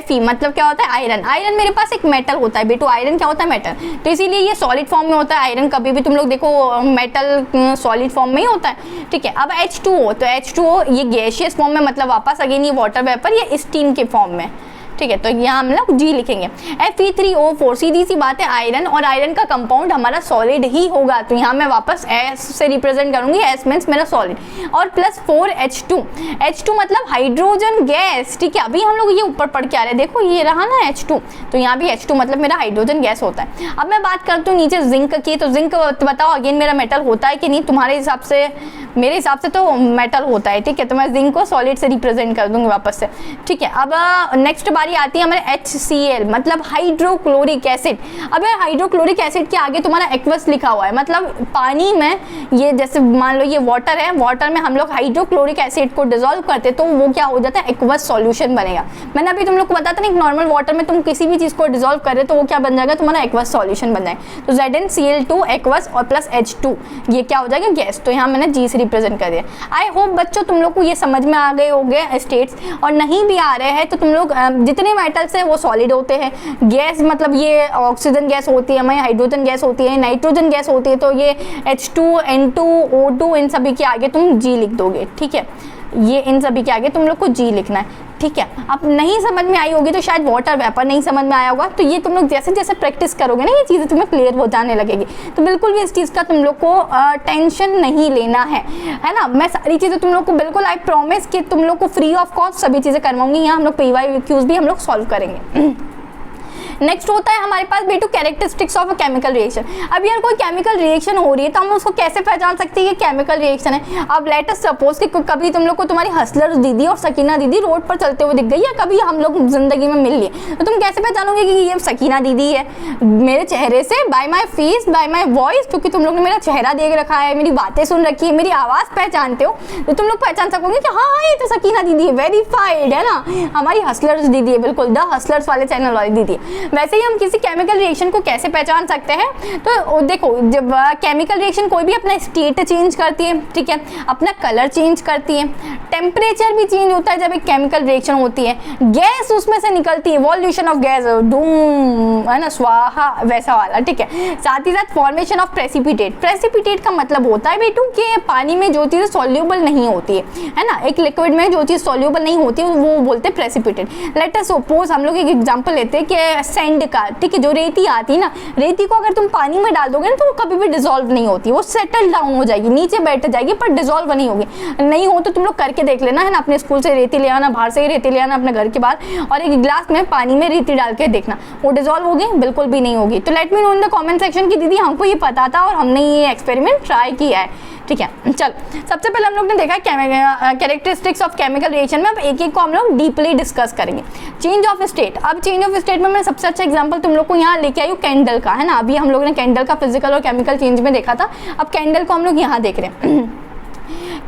Fe मतलब क्या होता है? आयरन। आयरन मेरे पास एक मेटल होता है बेटू, आयरन क्या होता है? मेटल। तो इसीलिए ये सॉलिड फॉर्म में होता है आयरन, कभी भी तुम लोग देखो मेटल सॉलिड फॉर्म में ही होता है, ठीक है। अब H2O, तो H2O ये गैसियस फॉर्म में, मतलब वापस अगेन ये वाटर वेपर या स्टीम के फॉर्म में, ठीक है। तो यहाँ हम लोग जी लिखेंगे। Fe3O4, सीधी सी बात है, आयरन, और आयरन का कंपाउंड हमारा सॉलिड ही होगा, तो यहाँ मैं वापस S से रिप्रेजेंट करूंगी, S मीन्स मेरा सॉलिड, और प्लस 4H2, H2 मतलब हाइड्रोजन गैस, ठीक है। अभी हम लोग ये ऊपर पढ़ के आ रहे हैं, देखो ये रहा ना H2, तो यहाँ भी H2 मतलब मेरा हाइड्रोजन गैस होता है। अब मैं बात करती हूँ नीचे जिंक की, तो जिंक बताओ अगेन मेरा मेटल होता है कि नहीं? तुम्हारे हिसाब से, मेरे हिसाब से तो मेटल होता है, ठीक है। तो मैं जिंक को सॉलिड से रिप्रेजेंट कर दूंगी वापस से, ठीक है। अब नेक्स्ट बारी आती है हमारे HCl मतलब हाइड्रोक्लोरिक एसिड। अब यार हाइड्रोक्लोरिक एसिड के आगे तुम्हारा एक्वस लिखा हुआ है, मतलब पानी में, ये जैसे मान लो ये वाटर है, वाटर में हम लोग हाइड्रोक्लोरिक एसिड को डिसॉल्व करते तो वो क्या हो जाता है? एक्वस सॉल्यूशन बनेगा। मैंने अभी तुम लोग को बताया था ना, नॉर्मल वाटर में तुम किसी भी चीज को डिसॉल्व कर रहे तो वो क्या बन जाएगा? तुम्हारा एक्वस सॉल्यूशन बन जाएगा। तो ZnCl2 एक्वस और प्लस H2 ये क्या हो जाएगा? गैस। तो यहाँ मैंने G से रिप्रेजेंट कर दिया। आई होप बच्चों तुम लोग को ये समझ में आ गए होंगे स्टेट्स, और नहीं भी आ रहे हैं तो तुम लोग जितने मेटल्स है वो सॉलिड होते हैं। गैस मतलब ये ऑक्सीजन गैस होती है, हमारी हाइड्रोजन गैस होती है, नाइट्रोजन गैस होती है, तो ये H2 N2 O2 इन सभी के आगे तुम G लिख दोगे, ठीक है। ये इन सभी के आगे तुम लोग को G लिखना है, ठीक है। अब नहीं समझ में आई होगी तो शायद वाटर वेपर नहीं समझ में आया होगा, तो ये तुम लोग जैसे जैसे प्रैक्टिस करोगे ना, ये चीज़ें तुम्हें क्लियर हो जाने लगेगी। तो बिल्कुल भी इस चीज़ का तुम लोग को टेंशन नहीं लेना है ना। मैं सारी चीज़ें तुम लोग को बिल्कुल, आई प्रॉमिस कि तुम लोग को फ्री ऑफ कॉस्ट सभी चीज़ें करवाऊंगी। यहाँ हम लोग PYQs भी हम लोग सॉल्व करेंगे। नेक्स्ट होता है हमारे पास बेटू characteristics of a chemical reaction. अब यार कोई केमिकल रिएक्शन हो रही है तो हम उसको कैसे पहचान सकते हैं कि केमिकल रिएक्शन है? अब लेट अस सपोज कि कभी तुम लोग को तुम्हारी हसलर्स दीदी और सकीना दीदी रोड पर चलते हुए दिख गई, या कभी हम लोग जिंदगी में मिल लिए, तो तुम कैसे पहचानोगे कि ये सकीना दीदी है? मेरे चेहरे से, bye my face, bye my voice, क्योंकि तुम लोग ने मेरा चेहरा देख रखा है, मेरी बातें सुन रखी है, मेरी आवाज़ पहचानते हो, तो तुम लोग पहचान सकोगे कि हाँ ये तो सकीना दीदी है, वेरीफाइड है ना, हमारी हसलर्स दीदी है, बिल्कुल द हसलर्स वाले चैनल वाली दीदी है। वैसे ही हम किसी केमिकल रिएक्शन को कैसे पहचान सकते हैं, तो देखो जब केमिकल रिएक्शन कोई भी अपना स्टेट चेंज करती है, ठीक है, अपना कलर चेंज करती है, टेम्परेचर भी चेंज होता है जब एक केमिकल रिएक्शन होती है, गैस उसमें से निकलती है, वॉल्यूशन ऑफ गैस, धूम है ना, स्वाहा, वैसा वाला, ठीक है। साथ ही साथ फॉर्मेशन ऑफ प्रेसिपिटेट। प्रेसिपिटेट का मतलब होता है बेटू कि पानी में जो चीज़ सॉल्यूबल नहीं होती है ना, एक लिक्विड में जो चीज़ सॉल्यूबल नहीं होती है वो बोलते हैं प्रेसिपिटेट। लेट अस सपोज हम लोग एक एग्जांपल लेते हैं कि सैंड का, ठीक है, जो रेती आती है ना, रेती को अगर तुम पानी में डाल दोगे ना तो वो कभी भी डिसॉल्व नहीं होती, वो सेटल डाउन हो जाएगी, नीचे बैठ जाएगी, पर डिसॉल्व नहीं होगी। नहीं हो तो तुम लोग करके देख लेना, है ना, अपने स्कूल से रेती ले आना, बाहर से ही रेती ले आना अपने घर के बाहर, और एक गिलास में पानी में रेती डाल के देखना, वो डिसॉल्व होगी? बिल्कुल भी नहीं होगी। तो let me know in the comment section की दीदी हमको ये पता था और हमने ये एक्सपेरिमेंट ट्राई किया है, ठीक है। चल, सबसे पहले हम लोग ने देखा कैरेक्टरिस्टिक्स ऑफ केमिकल रिएक्शन में, अब एक एक को हम लोग डीपली डिस्कस करेंगे। Change of state. अब चेंज ऑफ स्टेट में मैं सबसे अच्छा एग्जांपल तुम लोग को यहाँ लेके आई हूँ कैंडल का, है ना। अभी हम लोग ने कैंडल का फिजिकल और केमिकल चेंज में देखा था, अब कैंडल को हम लोग यहाँ देख रहे हैं।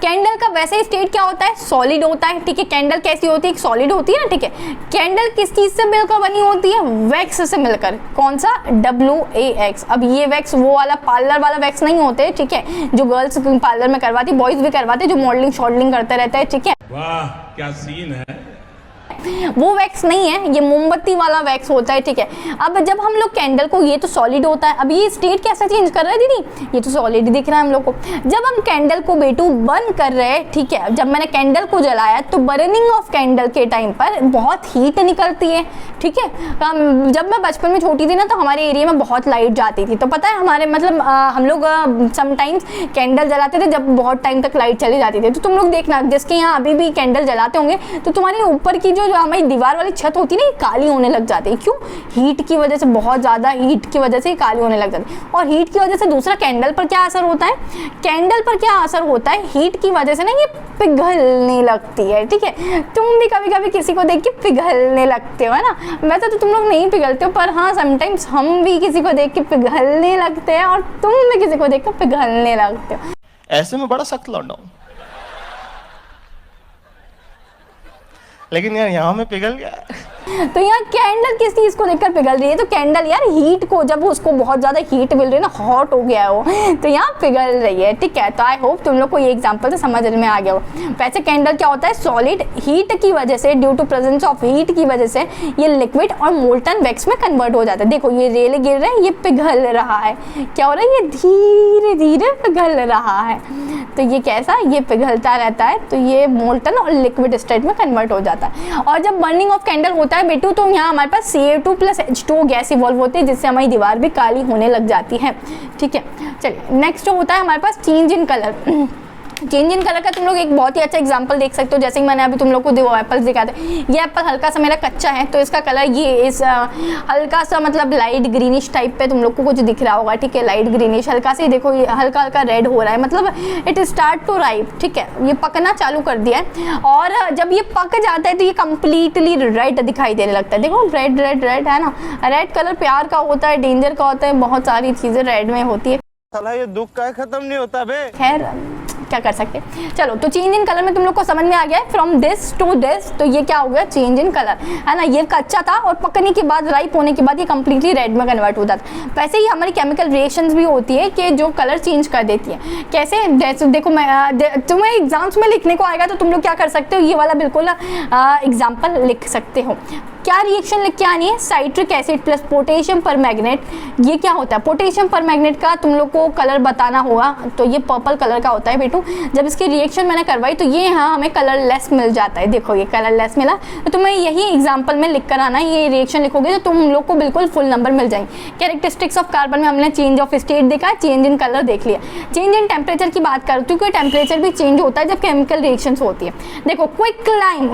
कैंडल का वैसे स्टेट क्या होता है? सॉलिड होता है, ठीक है। कैंडल कैसी होती है? एक सॉलिड होती है ना, ठीक है। कैंडल किस चीज से मिलकर बनी होती है? वैक्स से मिलकर। कौन सा? WAX। अब ये वैक्स वो वाला पार्लर वाला वैक्स नहीं होते, ठीक है, जो गर्ल्स पार्लर में करवाती, बॉयज भी करवाते, जो मॉडलिंग शॉडलिंग करते रहते हैं, ठीक है। वाह क्या सीन है। वो वैक्स नहीं है, ये मोमबत्ती वाला वैक्स होता है, ठीक है। अब जब हम लोग कैंडल को, ये तो सॉलिड होता है, अब ये स्टेट कैसे चेंज कर रहा है दीदी? ये तो सॉलिड दिख रहा है हम लोग को। जब हम कैंडल को बेटू बर्न कर रहे हैं, ठीक है, जब मैंने कैंडल को जलाया तो बर्निंग ऑफ कैंडल के टाइम पर बहुत हीट निकलती है, ठीक है। जब मैं बचपन में छोटी थी ना तो हमारे एरिया में बहुत लाइट जाती थी, तो पता है हमारे मतलब हम लोग समटाइम्स कैंडल जलाते थे जब बहुत टाइम तक लाइट चली जाती थी। तो तुम लोग देखना, जिसके यहाँ अभी भी कैंडल जलाते होंगे तो तुम्हारे ऊपर की जो हमारी दीवार वाली छत होती है ना, काली होने लग जाती है। क्यों? हीट की वजह से, बहुत ज़्यादा हीट की वजह से काली होने लग जाती है। और हीट की वजह से दूसरा कैंडल पर क्या असर होता है? कैंडल पर क्या असर होता है? हीट की वजह से ना ये पिघलने लगती है, ठीक है। तुम भी कभी कभी किसी को देख के पिघलने लगते हो, है ना। वैसे तो तुम लोग नहीं पिघलते हो, पर हाँ समटाइम्स हम भी किसी को देख के पिघलने लगते हैं और तुम भी किसी को देख के पिघलने लगते हो। ऐसे में बड़ा सख्त लौंडा हूं, लेकिन यार यहाँ में पिघल गया। तो यहाँ कैंडल किस चीज को देखकर पिघल रही है? तो कैंडल यार हीट को, जब उसको बहुत ज्यादा हीट मिल रही है ना, हॉट हो गया है वो, तो यहाँ पिघल रही है, ठीक है। तो आई होप तुम लोग को ये एग्जांपल से समझ में आ गया हो। वैसे कैंडल क्या होता है? सॉलिड, हीट की वजह से, due to presence of heat की वजह से ये लिक्विड और मोल्टन वैक्स में कन्वर्ट हो जाता है। देखो ये रेले गिर रहे हैं, ये पिघल रहा है। क्या हो रहा है? ये धीरे धीरे पिघल रहा है। तो ये कैसा? ये पिघलता रहता है, तो ये मोल्टन और लिक्विड स्टेट में कन्वर्ट हो जाता है। और जब बर्निंग ऑफ कैंडल होता है बेटू, तो यहाँ हमारे पास Ca2 + H2O गैस इवॉल्व होती है, जिससे हमारी दीवार भी काली होने लग जाती है, ठीक है। चलिए नेक्स्ट होता है हमारे पास change in colour. Change in colour का तुम लोग एक बहुत ही अच्छा एग्जांपल देख सकते हो, जैसे कि मैंने अभी तुम लोग को दो एप्पल्स दिखाए थे। ये एप्पल हल्का सा मेरा कच्चा है, तो इसका कलर ये इस हल्का सा मतलब लाइट ग्रीनिश टाइप पे तुम लोग को कुछ दिख रहा होगा, ठीक है, लाइट ग्रीनिश हल्का से। देखो ये हल्का हल्का रेड हो रहा है, मतलब इट स्टार्ट टू राइप, ठीक है, ये पकना चालू कर दिया है। और जब ये पक जाता है तो ये कम्प्लीटली रेड दिखाई देने लगता है। देखो रेड रेड रेड है ना, रेड कलर प्यार का होता है, डेंजर का होता है, बहुत सारी चीज़ें रेड में होती है। साला ये दुख का खत्म नहीं होता बे। खैर क्या कर सकते हैं। चलो, तो चेंज इन कलर में तुम लोग को समझ में आ गया है, फ्रॉम दिस टू दिस, तो ये क्या हो गया? चेंज इन कलर, है ना। ये कच्चा था और पकने के बाद, राइप होने के बाद ये कम्प्लीटली रेड में कन्वर्ट हो जाता है। वैसे ही हमारी केमिकल रिएक्शंस भी होती है कि जो कलर चेंज कर देती है। कैसे? जैसे देखो, मैं तुम्हें एग्जाम्स में लिखने को आएगा तो तुम लोग क्या कर सकते हो, ये वाला बिल्कुल एग्जाम्पल लिख सकते हो। क्या रिएक्शन लिख के आनी है? Citric acid plus potassium permanganate. ये क्या होता है? पोटेशियम परमैंगनेट का तुम लोग को कलर बताना होगा, तो ये पर्पल कलर का होता है बेटू। जब इसकी रिएक्शन मैंने करवाई तो ये यहाँ हमें कलरलेस मिल जाता है। देखो ये कलरलेस मिला, तो तुम्हें यही एग्जाम्पल में लिख कर आना है। ये रिएक्शन लिखोगे तो तुम लोग को बिल्कुल फुल नंबर मिल जाएंगे। कैरेक्टरिस्टिक्स ऑफ कार्बन में हमने चेंज ऑफ स्टेट देखा, चेंज इन कलर देख लिया। चेंज इन टेम्परेचर की बात करूँ, क्योंकि टेम्परेचर भी चेंज होता है जब केमिकल रिएक्शन होती है। देखो क्विक लाइम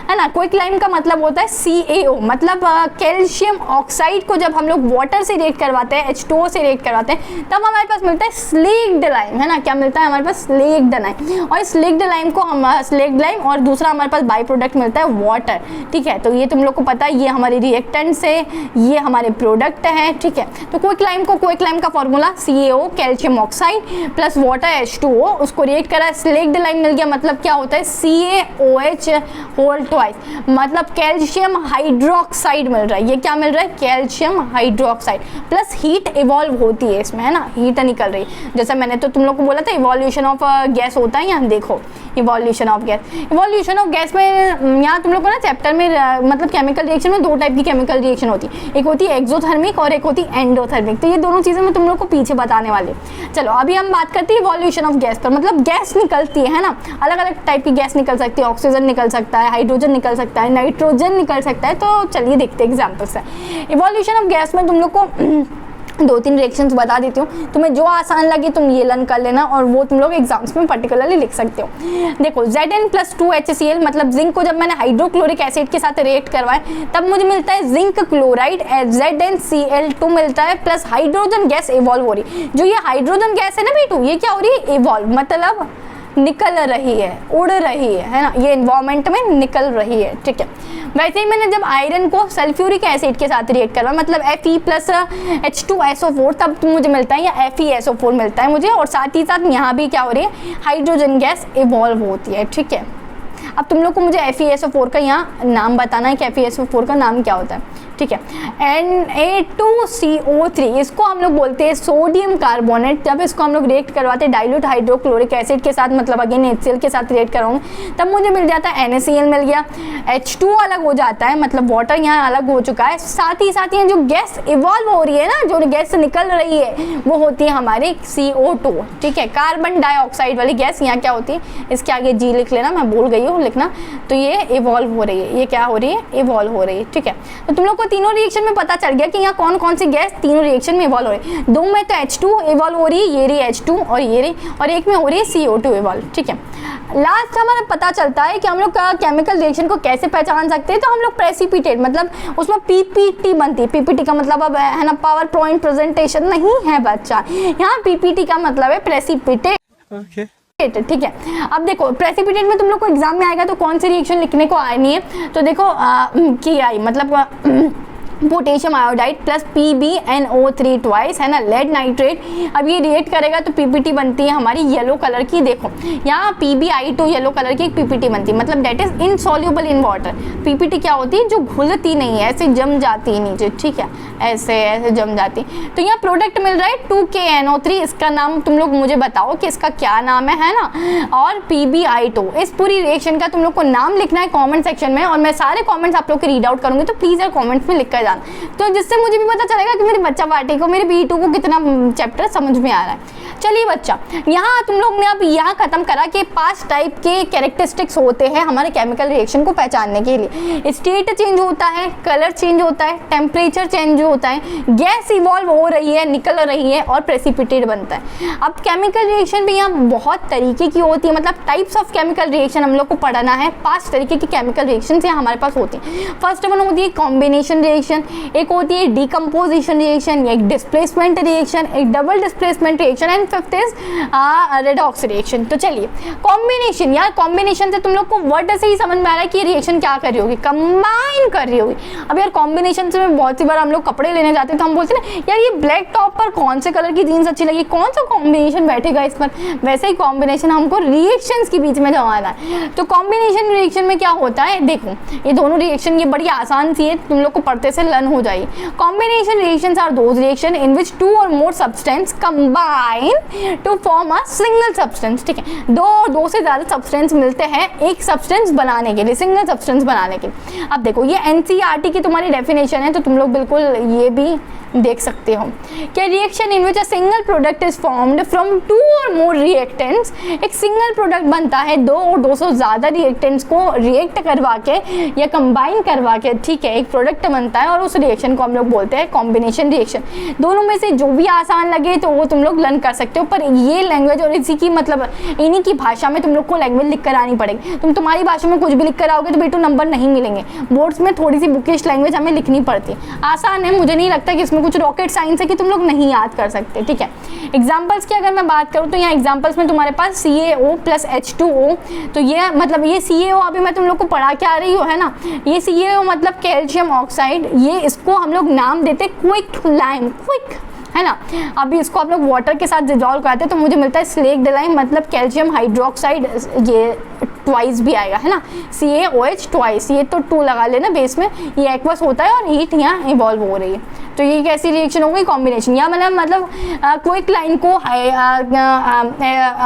है ना, क्विक लाइम का मतलब होता है CaO, मतलब कैल्शियम ऑक्साइड को जब हम लोग वाटर से रिएक्ट करवाते हैं, H2O से रिएक्ट करवाते हैं, तब हमारे पास मिलता है स्लीक्ड लाइम, है ना। क्या मिलता है है हमारे पास स्लेक्ड लाइम, और स्लेक्ड लाइम को हम स्लेक्ड लाइम और दूसरा हमारे पास बाई प्रोडक्ट मिलता है वाटर, ठीक है। तो ये तुम लोग को पता है, ये हमारे रिएक्टेंट्स है, ये हमारे प्रोडक्ट है, ठीक है। तो क्विक लाइम का formula CaO calcium oxide plus water H2O, उसको रिएक्ट करा, स्लेक्ड लाइम मिल गया, मतलब क्या होता है CaOH होल ट्वाइस, मतलब कैल्शियम हाइड्रोक्साइड मिल रहा है। ये क्या मिल रहा है? Calcium hydroxide plus heat evolve होती है इसमें, है ना, हीट निकल रही है। जैसे मैंने तो तुम लोग को बोला था इवोल्यूशन ऑफ गैस होता है, यहाँ देखो इवोल्यूशन ऑफ गैस में यहाँ तुम लोग को ना चैप्टर में मतलब केमिकल रिएक्शन में दो टाइप की केमिकल रिएक्शन होती है, एक होती है एक्सोथर्मिक और एक होती है एंडोथर्मिक। तो ये दोनों चीज़ें मैं तुम लोग को पीछे बताने वाले। चलो अभी हम बात करते हैं इवोल्यूशन ऑफ गैस पर, मतलब गैस निकलती है ना, अलग अलग टाइप की गैस निकल सकती है, ऑक्सीजन निकल सकता है, हाइड्रोजन निकल सकता है, नाइट्रोजन निकल सकता है। तो चलिए देखते हैं एग्जाम्पल से। इवोल्यूशन ऑफ गैस में तुम लोग को 2-3 रिएक्शंस बता देती हूँ, तुम्हें जो आसान लगे तुम ये लर्न कर लेना, और वो तुम लोग एग्जाम्स में पर्टिकुलरली लिख सकते हो। देखो Zn+2HCl, मतलब जिंक को जब मैंने हाइड्रोक्लोरिक एसिड के साथ रिएक्ट करवाए तब मुझे मिलता है जिंक क्लोराइड, ZnCl2 मिलता है, प्लस हाइड्रोजन गैस इवॉल्व हो रही। जो ये हाइड्रोजन गैस है ना बेटू, ये क्या हो रही है? इवॉल्व, मतलब निकल रही है, उड़ रही है ना, ये एनवायरमेंट में निकल रही है, ठीक है। वैसे ही मैंने जब आयरन को सल्फ्यूरिक एसिड के साथ रिएक्ट करवा, मतलब Fe+H2SO4, तब मुझे मिलता है या FeSO4 मिलता है मुझे, और साथ ही साथ यहाँ भी क्या हो रही है? हाइड्रोजन गैस इवॉल्व होती है, ठीक है। अब तुम लोग को मुझे FeSO4 का यहाँ नाम बताना है कि FeSO4 का नाम क्या होता है, ठीक है। Na2CO3, इसको हम लोग बोलते हैं सोडियम कार्बोनेट। जब इसको हम लोग रिएक्ट करवाते हैं डाइल्यूट हाइड्रोक्लोरिक एसिड के साथ, मतलब अगेन HCl के साथ रिएक्ट कराऊंगे, तब मुझे मिल जाता है NaCl मिल गया, H2 अलग हो जाता है, मतलब वाटर यहाँ अलग हो चुका है। साथ ही जो गैस इवॉल्व हो रही है ना, जो गैस निकल रही है, वो होती है हमारी CO2, ठीक है। कार्बन डाइऑक्साइड वाली गैस यहाँ क्या होती है? इसके आगे G लिख लेना, मैं भूल गई हूँ लिखना। तो ये इवॉल्व हो रही है, ये क्या हो रही है? इवॉल्व हो रही है, ठीक है। तो तुम लोग तीनों रिएक्शन में पता चल गया कि यहाँ कौन कौन सी गैस तीनों रिएक्शन में इवॉल्व हो रही है। दो में तो H2 इवॉल्व हो रही है, ये रही H2 और ये रही, और एक में हो रही है CO2 इवॉल्व, ठीक है। लास्ट हमारा पता चलता है कि हम लोग का केमिकल रिएक्शन को कैसे पहचान सकते हैं। तो हम लोग प्रेसिपिटेट, मतलब उसमें PPT बनती है। PPT का मतलब अब है ना पावर पॉइंट प्रेजेंटेशन नहीं है बच्चा, यहाँ PPT का मतलब है प्रेसिपिटेट, Okay. ठीक है। अब देखो प्रेसिपिटेट में तुम लोग को एग्जाम में आएगा तो कौन सी रिएक्शन लिखने को आनी है, तो देखो KI मतलब potassium iodide plus PbNO3 twice, है ना, लेड नाइट्रेट। अब ये रिएक्ट करेगा तो PPT बनती है हमारी येलो कलर की। देखो यहाँ PbI2 येलो कलर की एक PPT बनती है, मतलब that is insoluble in water. PPT क्या होती है? जो घुलती नहीं है, ऐसे जम जाती है नीचे, ठीक है, ऐसे जम जाती। तो यहाँ प्रोडक्ट मिल रहा है 2KNO3, इसका नाम तुम लोग मुझे बताओ कि इसका क्या नाम है ना, और PbI2। इस पूरी रिएक्शन का तुम लोग को नाम लिखना है कॉमेंट सेक्शन में, और मैं सारे कॉमेंट्स आप लोग के रीड आउट करूंगी, तो प्लीज यार कॉमेंट्स में लिख कर जाना, तो जिससे मुझे भी पता चलेगा कि मेरे बच्चा पार्टी को, मेरे B2 को कितना चैप्टर समझ में आ रहा है। चलिए बच्चा, यहाँ तुम लोग ने अब यहाँ खत्म करा कि 5 टाइप के कैरेक्टरिस्टिक्स होते हैं हमारे केमिकल रिएक्शन को पहचानने के लिए। स्टेट चेंज होता है, कलर चेंज होता है, टेम्परेचर चेंज होता है, गैस इवॉल्व हो रही है, निकल रही है, और प्रेसिपिटेट बनता है। अब केमिकल रिएक्शन भी यहाँ बहुत तरीके की होती है, मतलब टाइप्स ऑफ केमिकल रिएक्शन हम लोग को पढ़ना है। 5 तरीके की केमिकल रिएक्शन यहाँ हमारे पास होती है। फर्स्ट वन होती है कॉम्बिनेशन रिएक्शन, एक होती है डिकम्पोजिशन रिएक्शन, एक डिस्प्लेसमेंट रिएक्शन, एक double displacement reaction, and fifth is redox reaction. तो चलिए कॉम्बिनेशन, यार कॉम्बिनेशन से तुम लोग को वर्ड से ही समझ में आ रहा है कि रिएक्शन क्या कर रही होगी, कंबाइन कर रही होगी। अब यार कॉम्बिनेशन से बहुत सी बार हम लोग कपड़े लेने जाते हैं तो हम बोलते हैं ना यार ये ब्लैक टॉप पर कौन से कलर की जीन्स अच्छी लगी, कौन सा कॉम्बिनेशन बैठेगा इस पर, वैसे ही कॉम्बिनेशन हमको रिएक्शंस के बीच में जमाना है। तो कॉम्बिनेशन रिएक्शन में क्या होता है, देखो ये दोनों रिएक्शन ये बड़ी आसान सी है, तुम लोग को पढ़ते से लर्न हो जाएगी। Combination reactions are those reaction in which 2 और more substance combine to form a single substance, ठीक है। दो से ज्यादा सब्सटेंस मिलते हैं एक सब्सटेंस बनाने के लिए, सिंगल सब्सटेंस बनाने के लिए। अब देखो ये NCERT की तुम्हारी डेफिनेशन है, तो तुम लोग बिल्कुल ये भी देख सकते हो कि reaction in which a single product is formed from 2 और मोर रिएक्टेंट्स। एक सिंगल प्रोडक्ट बनता है 2 और 2 से ज़्यादा रिएक्टेंट्स को रिएक्ट करवा के या कंबाइन करवा के, ठीक है, एक प्रोडक्ट बनता है, और उस रिएक्शन को हम लोग बोलते हैं कॉम्बिनेशन रिएक्शन। दोनों में से जो भी आसान लगे तो वो तुम लोग लर्न कर सकते हो, पर ये लैंग्वेज और इसी की मतलब इन्हीं की भाषा में तुम लोग को लैंग्वेज लिख कर आनी पड़ेगी। तुम तुम्हारी भाषा में कुछ भी लिख कर आओगे तो बेटू नंबर नहीं मिलेंगे। बोर्ड्स में थोड़ी सी बुकिश लैंग्वेज हमें लिखनी पड़ती है। आसान है, मुझे नहीं लगता कि इसमें कुछ रॉकेट साइंस है कि तुम लोग नहीं याद कर सकते, ठीक है। एग्जाम्पल्स की अगर मैं बात करूँ तो यहाँ एग्जाम्पल्स में तुम्हारे पास CaO प्लस H2O, तो ये मतलब ये CaO अभी मैं तुम लोग को पढ़ा के आ रही हूँ, है ना। ये CaO मतलब कैल्शियम ऑक्साइड, ये इसको हम लोग नाम देते क्विक लाइम, क्विक, है ना। अभी इसको आप लोग वाटर के साथ डिजॉल्व कराते हैं तो मुझे मिलता है स्लेक लाइम, मतलब कैल्शियम हाइड्रोक्साइड, ये ट्वाइस भी आएगा, है ना, CaOH ट्वाइस, ये तो 2 लगा लेना बेस में, ये एक्वस होता है और हीट यहाँ इवॉल्व हो रही है। तो ये कैसी रिएक्शन हो गई, कॉम्बिनेशन, या मतलब क्विक लाइन को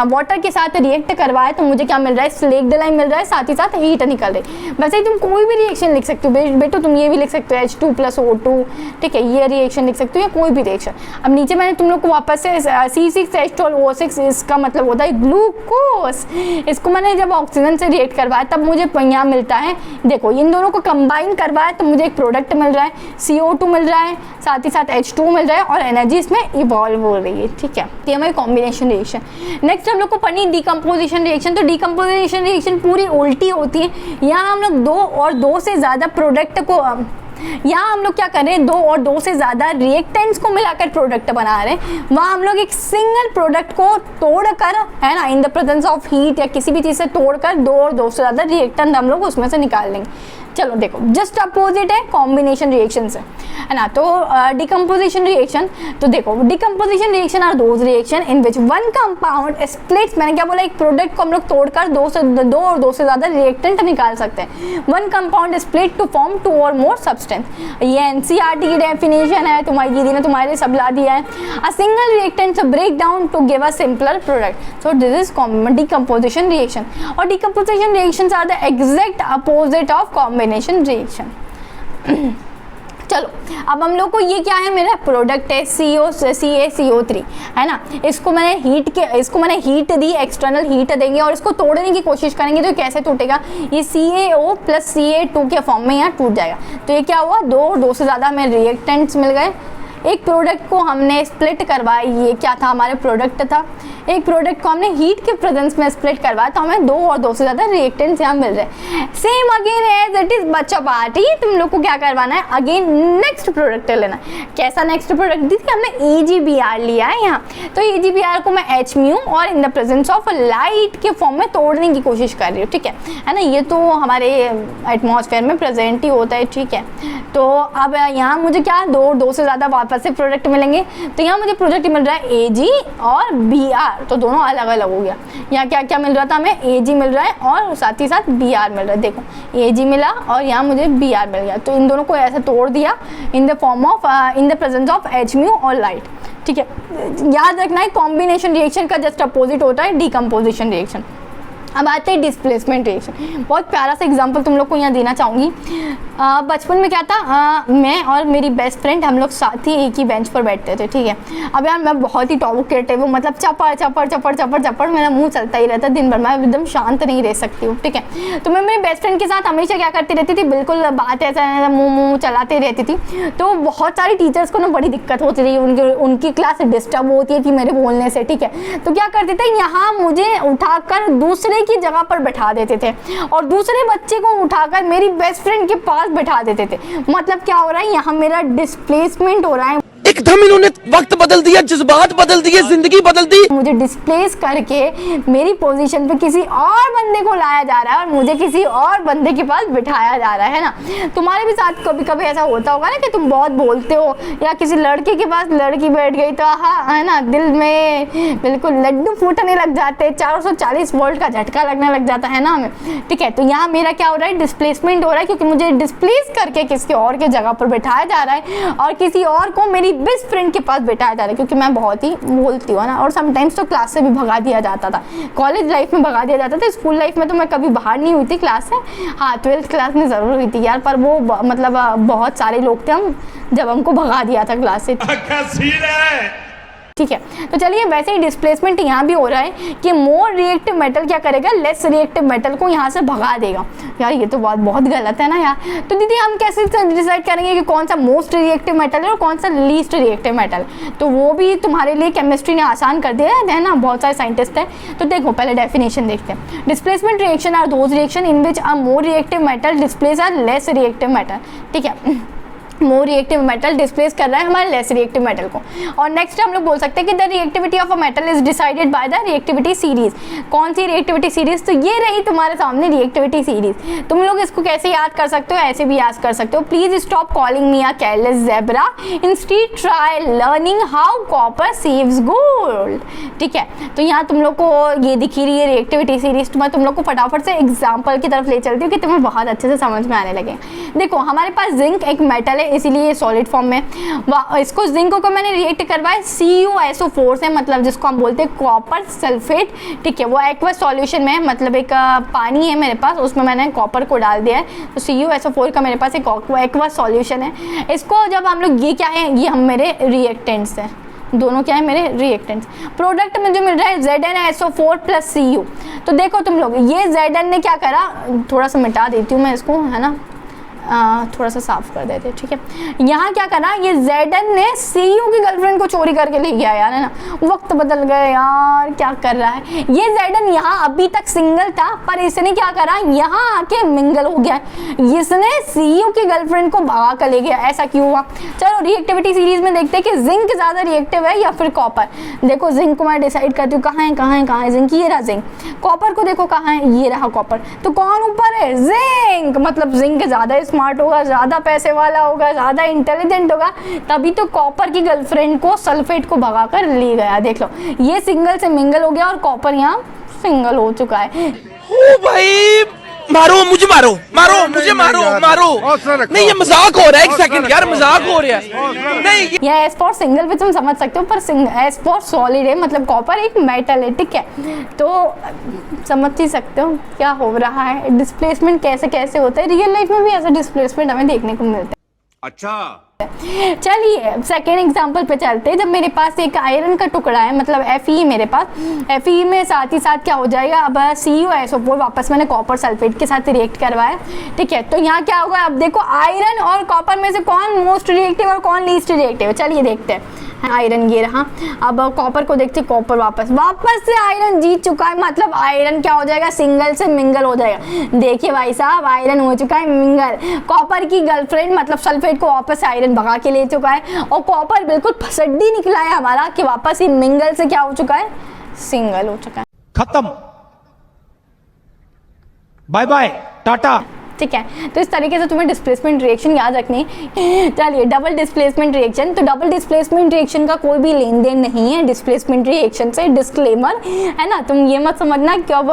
वाटर के साथ रिएक्ट करवाए तो मुझे क्या मिल रहा है, स्लेक लाइम मिल रहा है, साथ ही साथ हीट निकल रही है। वैसे ही तुम कोई भी रिएक्शन लिख सकते हो बेटो, तुम ये भी लिख सकते हो H2 प्लस O2, ठीक है, ये रिएक्शन लिख सकते हो या कोई भी रिएक्शन। अब नीचे मैंने तुम लोग को वापस से C6H12O6, इसका मतलब होता है ग्लूकोज। इसको मैंने जब ऑक्सीजन से रिएक्ट करवाया तब मुझे यहाँ मिलता है, देखो इन दोनों को कंबाइन करवाया तो मुझे एक प्रोडक्ट मिल रहा है, CO2 मिल रहा है, साथ ही साथ H2 मिल रहा है और एनर्जी इसमें इवॉल्व हो रही है, ठीक है। ये हमारी कॉम्बिनेशन रिएक्शन। नेक्स्ट हम लोग को पढ़नी डिकम्पोजिशन रिएक्शन। तो डिकम्पोजिशन रिएक्शन पूरी उल्टी होती है। यहाँ हम लोग 2 और 2 से ज़्यादा प्रोडक्ट को, यहाँ हम लोग क्या कर रहे हैं, 2 और 2 से ज़्यादा रिएक्टेंट्स को मिलाकर प्रोडक्ट बना रहे हैं। वहाँ हम लोग एक सिंगल प्रोडक्ट को तोड़कर, है ना, in the presence of heat या किसी भी चीज़ से तोड़कर 2 और 2 से ज़्यादा रिएक्टेंट हम लोग उसमें से निकाल लेंगे। चलो देखो, जस्ट अपोजिट है कॉम्बिनेशन रिएक्शन से, है ना। तो डिकम्पोजिशन रिएक्शन, तो देखो decomposition reaction are those reaction in which one compound splits, मैंने क्या बोला, एक प्रोडक्ट को हम लोग तोड़कर 2 और 2 से ज़्यादा रिएक्टेंट निकाल सकते हैं। One compound split to form 2 और मोर सब्सटेंस, ये NCERT की डेफिनेशन है, तुम्हारी दीदी ने तुम्हारे लिए सब ला दिया है। A single reactant break down to give a simpler product, so this is decomposition reaction. और decomposition reactions are the exact opposite of combination reaction. चलो अब हम लोग को ये क्या है, मेरा प्रोडक्ट है CaCO3, है ना। इसको मैंने हीट दी, एक्सटर्नल हीट देंगे और इसको तोड़ने की कोशिश करेंगे तो कैसे टूटेगा, ये CaO प्लस Ca2 के फॉर्म में यहाँ टूट जाएगा। तो ये क्या हुआ, 2 और 2 से ज़्यादा हमें रिएक्टेंट्स मिल गए। एक प्रोडक्ट को हमने स्प्लिट करवाया, ये क्या था, हमारे प्रोडक्ट था। एक प्रोडक्ट को हमने हीट के प्रेजेंस में स्प्लिट करवाया तो हमें 2 और 2 से ज़्यादा रिएक्टेंट्स यहाँ मिल रहे हैं। Same again as it is बच्चा पार्टी, तुम लोग को क्या करवाना है, अगेन नेक्स्ट प्रोडक्ट लेना है। कैसा नेक्स्ट प्रोडक्ट, देखिए हमने AgBr लिया है यहाँ, तो AgBr को मैं Hmu और in the presence of light के फॉर्म में तोड़ने की कोशिश कर रही हूँ, ठीक है ना। ये तो हमारे एटमॉस्फेयर में प्रेजेंट ही होता है, ठीक है। तो अब यहाँ मुझे क्या 2 और 2 से ज़्यादा वापस से प्रोडक्ट मिलेंगे, तो यहाँ मुझे प्रोडक्ट मिल रहा है Ag और Br, तो दोनों अलग अलग हो गया। यहाँ क्या क्या मिल रहा था, हमें Ag मिल रहा है और साथ ही साथ Br मिल रहा है। देखो Ag मिला और यहाँ मुझे Br मिल गया, तो इन दोनों को ऐसे तोड़ दिया in the form of in the presence of Hmu और लाइट, ठीक है। याद रखना है कॉम्बिनेशन रिएक्शन का जस्ट अपोजिट होता है डिकम्पोजिशन रिएक्शन। अब आते हैं डिस्प्लेसमेंट रिएक्शन। बहुत प्यारा सा एग्जांपल तुम लोग को यहाँ देना चाहूँगी। बचपन में क्या था, मैं और मेरी बेस्ट फ्रेंड हम लोग साथ ही एक ही बेंच पर बैठते थे, ठीक है। अब यार मैं बहुत ही टॉकेटिव हूँ, मतलब चपड़ चपड़ चपड़ चपड़ चपड़ मेरा मुंह चलता ही रहता है दिन भर, मैं एकदम शांत नहीं रह सकती हूँ, ठीक है। तो मैं मेरी बेस्ट फ्रेंड के साथ हमेशा क्या करती रहती थी, बिल्कुल बात ऐसा मुँह चलाते रहती थी। तो बहुत सारी टीचर्स को ना बड़ी दिक्कत होती रही, उनकी क्लास डिस्टर्ब होती थी मेरे बोलने से, ठीक है। तो क्या करते थे, यहाँ मुझे उठाकर दूसरे की जगह पर बैठा देते थे और दूसरे बच्चे को उठाकर मेरी बेस्ट फ्रेंड के पास बैठा देते थे। मतलब क्या हो रहा है, यहाँ मेरा डिस्प्लेसमेंट हो रहा है। एकदम इन्होंने वक्त बदल दिया, जज्बात बदल दिए, जिंदगी बदल दी। मुझे डिस्प्लेस करके मेरी पोजीशन पे किसी और बंदे को लाया जा रहा है और मुझे किसी और बंदे के पास बिठाया जा रहा है ना। तुम्हारे भी साथ कभी कभी ऐसा होता होगा ना कि तुम बहुत बोलते हो या किसी लड़के के पास लड़की बैठ गई तो हाँ, है ना, दिल में बिल्कुल लड्डू फूटने लग जाते, 440 वोल्ट का झटका लगने लग जाता है ना हमें, ठीक है। तो यहाँ मेरा क्या हो रहा है, डिस्प्लेसमेंट हो रहा है, क्योंकि मुझे डिस्प्लेस करके किसी और के जगह पर बैठाया जा रहा है और किसी और को मेरी बेस्ट फ्रेंड के पास बैठाया जा रहा है, क्योंकि मैं बहुत ही बोलती हूँ ना। और समटाइम्स तो क्लास से भी भगा दिया जाता था, कॉलेज लाइफ में भगा दिया जाता था। स्कूल लाइफ में तो मैं कभी बाहर नहीं हुई थी क्लास से, हाँ 12th क्लास में ज़रूर हुई थी यार, पर वो मतलब बहुत सारे लोग थे हम जब हमको भगा दिया था क्लास से। ठीक है। तो चलिए वैसे ही डिस्प्लेसमेंट यहाँ भी हो रहा है कि मोर रिएक्टिव मेटल क्या करेगा, लेस रिएक्टिव मेटल को यहाँ से भगा देगा। यार ये तो बात बहुत गलत है ना यार। तो दीदी हम कैसे डिसाइड करेंगे कि कौन सा मोस्ट रिएक्टिव मेटल है और कौन सा लीस्ट रिएक्टिव मेटल? तो वो भी तुम्हारे लिए केमिस्ट्री ने आसान कर दिया है ना, बहुत सारे साइंटिस्ट हैं। तो देखो पहले डेफिनेशन देखते हैं। Displacement reaction are those reaction in which a more reactive metal displace are less reactive metal. ठीक है, मोर रिएक्टिव मेटल डिस्प्लेस कर रहा है हमारे लेस रिएक्टिव मेटल को। और नेक्स्ट हम लोग बोल सकते हैं कि the reactivity of a metal is decided by the reactivity series. कौन सी रिएक्टिविटी सीरीज? तो ये रही तुम्हारे सामने रिएक्टिविटी सीरीज। तुम लोग इसको कैसे याद कर सकते हो? ऐसे भी याद कर सकते हो। Please stop calling me a careless zebra, instead try learning how copper saves gold. ठीक है, तो यहाँ तुम लोग को ये दिखी रही है रिएक्टिविटी सीरीज। मैं तुम लोग को फटाफट से एग्जाम्पल की तरफ ले चलती हूँ कि तुम्हें बहुत अच्छे से समझ में आने लगे। देखो हमारे पास जिंक एक मेटल है, इसीलिए सॉलिड फॉर्म में। इसको जिंक को मैंने रिएक्ट करवाया CuSO4 से, मतलब जिसको हम बोलते हैं कॉपर सल्फेट। ठीक है, वो एक्वस सॉल्यूशन में, मतलब एक पानी है मेरे पास, उसमें मैंने कॉपर को डाल दिया है। तो CuSO4 का मेरे पास एक एक्वस सॉल्यूशन है। इसको जब हम लोग, ये क्या है, ये हम मेरे रिएक्टेंट्स हैं, दोनों क्या है मेरे रिएक्टेंट्स। प्रोडक्ट में जो मिल रहा है ZnSO4 प्लस Cu। तो देखो तुम लोग, ये Zn ने क्या करा, थोड़ा सा मिटा देती हूँ मैं इसको, है ना, थोड़ा सा साफ कर देते। ठीक है, यहाँ क्या करा, ये Zn ने Cu की गर्लफ्रेंड को चोरी करके ले गया यार, है ना। वक्त बदल गए यार, क्या कर रहा है ये Zn। यहाँ अभी तक सिंगल था, पर इसने क्या करा, यहाँ आके मिंगल हो गया। इसने Cu की गर्लफ्रेंड को भगा कर ले गया। ऐसा क्यों हुआ? चलो रिएक्टिविटी सीरीज में देखते हैं कि जिंक ज्यादा रिएक्टिव है या फिर कॉपर। देखो जिंक को मैं डिसाइड करती हूँ, कहाँ है कहाँ है कहाँ है जिंक, ये रहा जिंक। कॉपर को देखो कहाँ है, ये रहा कॉपर। तो कौन ऊपर है? जिंक। मतलब जिंक ज्यादा स्मार्ट होगा, ज्यादा पैसे वाला होगा, ज्यादा इंटेलिजेंट होगा, तभी तो कॉपर की गर्लफ्रेंड को सल्फेट को भगाकर ले गया। देख लो, ये सिंगल से मिंगल हो गया और कॉपर यहाँ सिंगल हो चुका है। ओ भाई मारो मुझे, मारो मारो मुझे, मारो मारो। नहीं ये मजाक हो रहा है, एक सेकंड यार, मजाक हो रहा है। नहीं ये एस फॉर सिंगल भी तुम समझ सकते हो, पर एस फॉर सॉलिड है, मतलब कॉपर एक मेटल है। ठीक है, तो समझ ही सकते हो क्या हो रहा है, डिस्प्लेसमेंट कैसे कैसे होता है। रियल लाइफ में भी ऐसा डिस्प्लेसमेंट हमें देखने को मिलता है। अच्छा, चलिए सेकेंड एग्जांपल पे चलते हैं। जब मेरे पास एक आयरन का टुकड़ा है, मतलब Fe मेरे पास, Fe में साथ ही साथ क्या हो जाएगा, अब CuSO4 वापस मैंने कॉपर सल्फेट के साथ रिएक्ट करवाया। ठीक है, तो यहाँ क्या होगा, अब देखो आयरन और कॉपर में से कौन मोस्ट रिएक्टिव और कौन लीस्ट रिएक्टिव है। चलिए देखते हैं। आयरन ये रहा, अब कॉपर को देखते हैं। कॉपर वापस से आयरन जीत चुका है, मतलब आयरन क्या हो जाएगा, सिंगल से मिंगल हो जाएगा। देखिए भाई साहब, आयरन हो चुका है मिंगल। कॉपर की गर्लफ्रेंड मतलब सल्फेट को वापस से आयरन भगा के ले चुका है, और कॉपर बिल्कुल फसड्डी निकला है हमारा कि वापस ही मिंगल से क्या हो चुका है, सिंगल हो चुका है। खत्म, बाय बाय टाटा। ठीक है, तो इस तरीके से तुम्हें डिस्प्लेसमेंट रिएक्शन याद रखनी है। चलिए डबल डिस्प्लेसमेंट रिएक्शन। तो डबल डिस्प्लेसमेंट रिएक्शन का कोई भी लेन देन नहीं है डिस्प्लेसमेंट रिएक्शन से, डिस्क्लेमर है ना। तुम ये मत समझना कि अब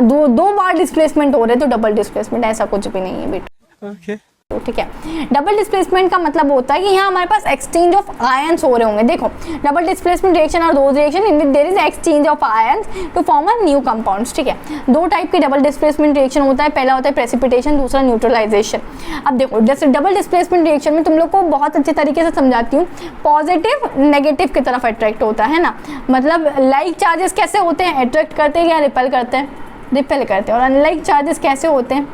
दो बार डिस्प्लेसमेंट हो रहे तो डबल डिस्प्लेसमेंट, ऐसा कुछ भी नहीं है बेटा। ओके, ठीक है, डबल डिस्प्लेसमेंट का मतलब होता है कि यहाँ हमारे पास एक्सचेंज ऑफ आयंस हो रहे होंगे। देखो डबल डिस्प्लेसमेंट रिएक्शन और those reaction in which there is exchange of ions to form a new compounds. ठीक है, दो टाइप की डबल डिस्प्लेसमेंट रिएक्शन होता है, पहला होता है प्रेसिपिटेशन, दूसरा न्यूट्रलाइजेशन। अब देखो जैसे डबल डिस्प्लेसमेंट रिएक्शन में तुम लोग को बहुत अच्छे तरीके से समझाती हूँ, पॉजिटिव नेगेटिव की तरफ अट्रैक्ट होता है ना। मतलब लाइक चार्जेस कैसे होते हैं, अट्रैक्ट करते हैं या रिपेल करते हैं, रिपेल करते हैं। और अनलाइक चार्जेस कैसे होते हैं,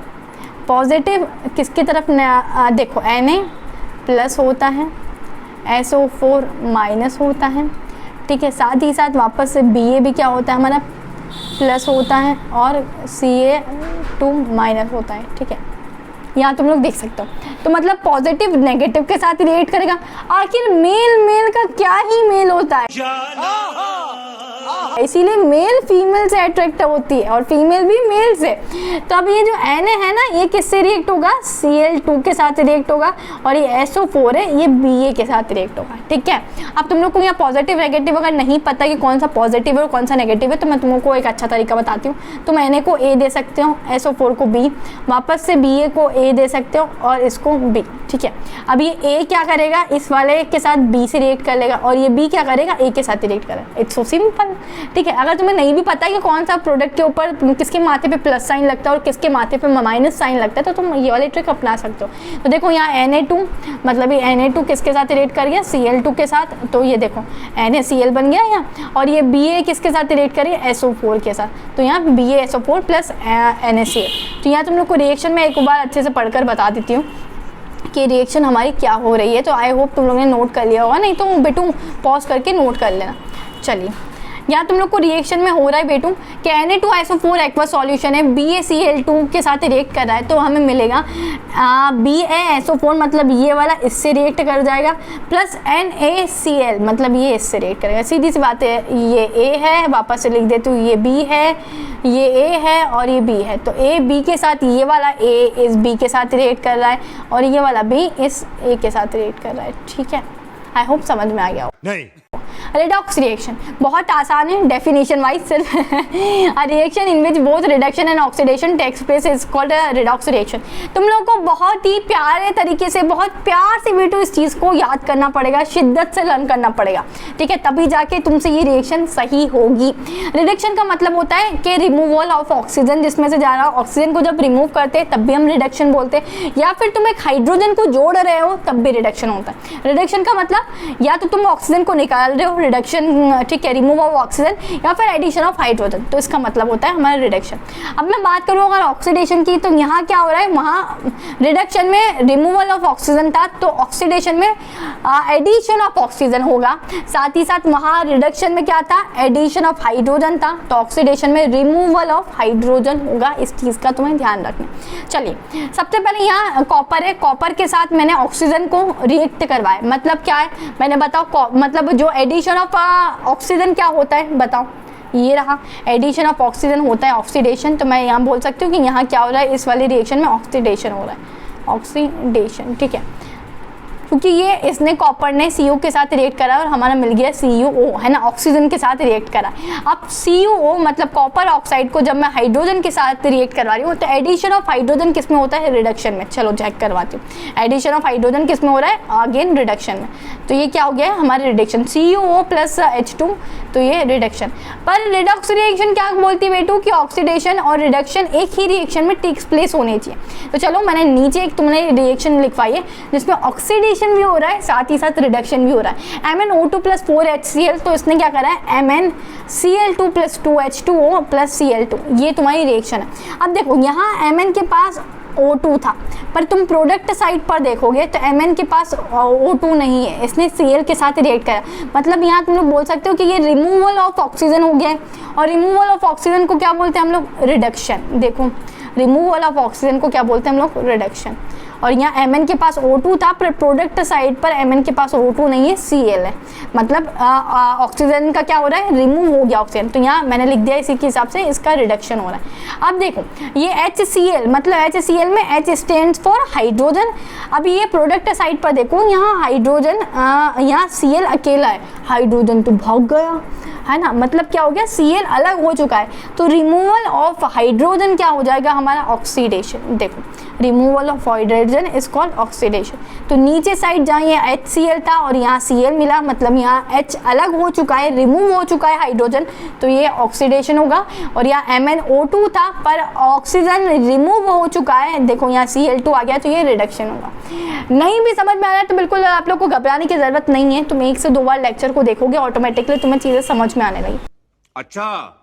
पॉजिटिव किसकी तरफ, देखो Na प्लस होता है, SO4 माइनस होता है। ठीक है, साथ ही साथ वापस से Ba भी क्या होता है हमारा, प्लस होता है, और Ca2 माइनस होता है। ठीक है, यहाँ तुम लोग देख सकते हो। तो मतलब पॉजिटिव नेगेटिव के साथ रिएक्ट करेगा। आखिर मेल का क्या ही मेल होता है, इसीलिए मेल फीमेल से अट्रैक्ट होती है और फीमेल भी मेल से। तो अब ये जो Na है ना, ये किससे रिएक्ट होगा, Cl2 के साथ रिएक्ट होगा, और ये SO4 है, ये Ba के साथ रिएक्ट होगा। ठीक है, अब तुम लोग को यहाँ पॉजिटिव नेगेटिव अगर नहीं पता कि कौन सा पॉजिटिव है और कौन सा नेगेटिव है, तो मैं तुम लोग को एक अच्छा तरीका बताती हूँ। तुम Na को A दे सकते हो, SO4 को B, वापस से Ba को A दे सकते हो और इसको B। ठीक है, अब ये A क्या करेगा, इस वाले के साथ B से रिएक्ट कर लेगा, और ये B क्या करेगा, A के साथ रिएक्ट करेगा। It's so simple. ठीक है। अगर तुम्हें नहीं भी पता है कि कौन सा प्रोडक्ट के ऊपर किसके माथे पे प्लस साइन लगता है और किसके माथे पे माइनस साइन लगता है, तो तुम ये वाली ट्रिक अपना सकते हो। तो देखो यहाँ Na2 मतलब ये Na2 किसके साथ रिलेट कर गया, Cl2 के साथ, तो ये देखो NaCl बन गया यहाँ। और ये Ba किसके साथ रिलेट करिए, SO4 के साथ, तो यहाँ BaSO4 प्लस NaCl। तो यहाँ तुम लोग को रिएक्शन में एक बार अच्छे से पढ़कर बता देती हूँ कि रिएक्शन हमारी क्या हो रही है। तो आई होप तुम लोगों ने नोट कर लिया होगा, नहीं तो बेटू पॉज करके नोट कर लेना। चलिए यहाँ तुम लोग को रिएक्शन में हो रहा है बेटू कि Na2SO4 एक्वा सॉल्यूशन है, BaCl2 के साथ रिएक्ट कर रहा है, तो हमें मिलेगा BaSO4 मतलब ये वाला इससे रिएक्ट कर जाएगा, प्लस NaCl मतलब ये इससे रिएक्ट करेगा। सीधी सी बात है, ये A है, वापस से लिख देती हूँ, ये B है, ये A है और ये B है। तो A B के साथ ये वाला A इस B के साथ रिएक्ट कर रहा है और ये वाला B इस A के साथ रिएक्ट कर रहा है। ठीक है, आई होप समझ में आ गया हो। नहीं। रिडॉक्स रिएक्शन बहुत आसान है, डेफिनेशन वाइज सिर्फ a reaction in which both reduction and oxidation takes place is called a redox reaction. तुम लोगों को बहुत ही प्यारे तरीके से, बहुत प्यार से बेटू इस चीज़ को याद करना पड़ेगा, शिद्दत से लर्न करना पड़ेगा, ठीक है, तभी जाके तुमसे ये रिएक्शन सही होगी। रिडक्शन का मतलब होता है कि रिमूवल ऑफ ऑक्सीजन, जिसमें से जा रहा ऑक्सीजन को जब रिमूव करते हैं तब भी हम रिडक्शन बोलते हैं, या फिर तुम एक हाइड्रोजन को जोड़ रहे हो तब भी रिडक्शन होता है। रिडक्शन का मतलब या तो तुम ऑक्सीजन को निकाल रहे हो, रिडक्शन, ठीक है, रिमूव ऑफ ऑक्सीजन, या फिर एडिशन ऑफ हाइड्रोजन, तो इसका मतलब होता है हमारा रिडक्शन। अब मैं बात करूँ अगर ऑक्सीडेशन की, तो यहाँ क्या हो रहा है, वहाँ रिडक्शन में रिमूवल ऑफ ऑक्सीजन था, तो ऑक्सीडेशन में एडिशन ऑफ ऑक्सीजन होगा। साथ ही साथ वहाँ रिडक्शन में क्या था, एडिशन ऑफ हाइड्रोजन था, तो ऑक्सीडेशन में रिमूवल ऑफ हाइड्रोजन होगा। इस चीज़ का तुम्हें ध्यान रखना। चलिए सबसे पहले यहाँ कॉपर है, कॉपर के साथ मैंने ऑक्सीजन को रिएक्ट करवाया, मतलब क्या है मैंने बताओ, मतलब जो एडिशन ऑफ ऑक्सीजन क्या होता है बताओ, ये रहा एडिशन ऑफ ऑक्सीजन होता है ऑक्सीडेशन। तो मैं यहाँ बोल सकती हूँ कि यहाँ क्या हो रहा है, इस वाले रिएक्शन में ऑक्सीडेशन हो रहा है, ऑक्सीडेशन, ठीक है, क्योंकि ये इसने कॉपर ने CU के साथ रिएक्ट करा और हमारा मिल गया CuO, है ना, ऑक्सीजन के साथ रिएक्ट करा। अब CuO मतलब कॉपर ऑक्साइड को जब मैं हाइड्रोजन के साथ रिएक्ट करवा रही हूँ, तो एडिशन ऑफ हाइड्रोजन किस में होता है, रिडक्शन में। चलो चेक करवाती हूँ, एडिशन ऑफ हाइड्रोजन किस में हो रहा है, अगेन रिडक्शन में। तो ये क्या हो गया हमारे रिडक्शन, CuO प्लस H2, तो ये रिडक्शन। पर रिडॉक्स रिएक्शन क्या बोलती है बेटू कि ऑक्सीडेशन और रिडक्शन एक ही रिएक्शन में टेक्स प्लेस होने चाहिए। तो चलो मैंने नीचे एक तुमने रिएक्शन लिखवाई है जिसमें ऑक्सीडेशन भी हो रहा है, साथ ही साथ रिडक्शन भी हो रहा है। MnO2 प्लस 4HCl, तो इसने क्या करा है, MnCl2 plus 2H2O plus Cl2, ये तुम्हारी रिएक्शन है। अब देखो यहाँ Mn के पास O2 था, पर तुम प्रोडक्ट साइड पर देखोगे तो Mn के पास O2 नहीं है, इसने Cl के साथ रिएक्ट करा। मतलब यहाँ तुम लोग बोल सकते हो कि ये रिमूवल ऑफ ऑक्सीजन हो गया है, और रिमूवल ऑफ ऑक्सीजन को क्या बोलते हैं हम लोग, रिडक्शन। देखो रिमूवल ऑफ ऑक्सीजन को क्या बोलते हैं हम लोग, रिडक्शन। और यहाँ Mn के पास O2 था, पर प्रोडक्ट साइड पर Mn के पास O2 नहीं है, Cl है, मतलब ऑक्सीजन का क्या हो रहा है, रिमूव हो गया ऑक्सीजन। तो यहाँ मैंने लिख दिया इसी के हिसाब से इसका रिडक्शन हो रहा है। अब देखो ये HCl, मतलब HCl में H स्टैंड्स फॉर हाइड्रोजन। अब ये प्रोडक्ट साइड पर देखो, यहाँ हाइड्रोजन, यहाँ Cl अकेला है, हाइड्रोजन तो भाग गया, है ना, मतलब क्या हो गया, Cl अलग हो चुका है। तो रिमूवल ऑफ हाइड्रोजन क्या हो जाएगा हमारा, ऑक्सीडेशन। देखो removal of hydrogen is called oxidation. तो नीचे साइड जहाँ ये HCl था और यहाँ Cl मिला, मतलब यहाँ H अलग हो चुका है, रिमूव हो चुका है हाइड्रोजन, तो ये ऑक्सीडेशन होगा। और यहाँ MnO2 था पर ऑक्सीजन रिमूव हो चुका है, देखो यहाँ Cl2 आ गया, तो ये रिडक्शन होगा। नहीं भी समझ में आ रहा है तो बिल्कुल आप लोग को घबराने की जरूरत नहीं है, तुम 1 से 2 बार लेक्चर को देखोगे ऑटोमेटिकली तुम्हें चीजें समझ में आने लगी। अच्छा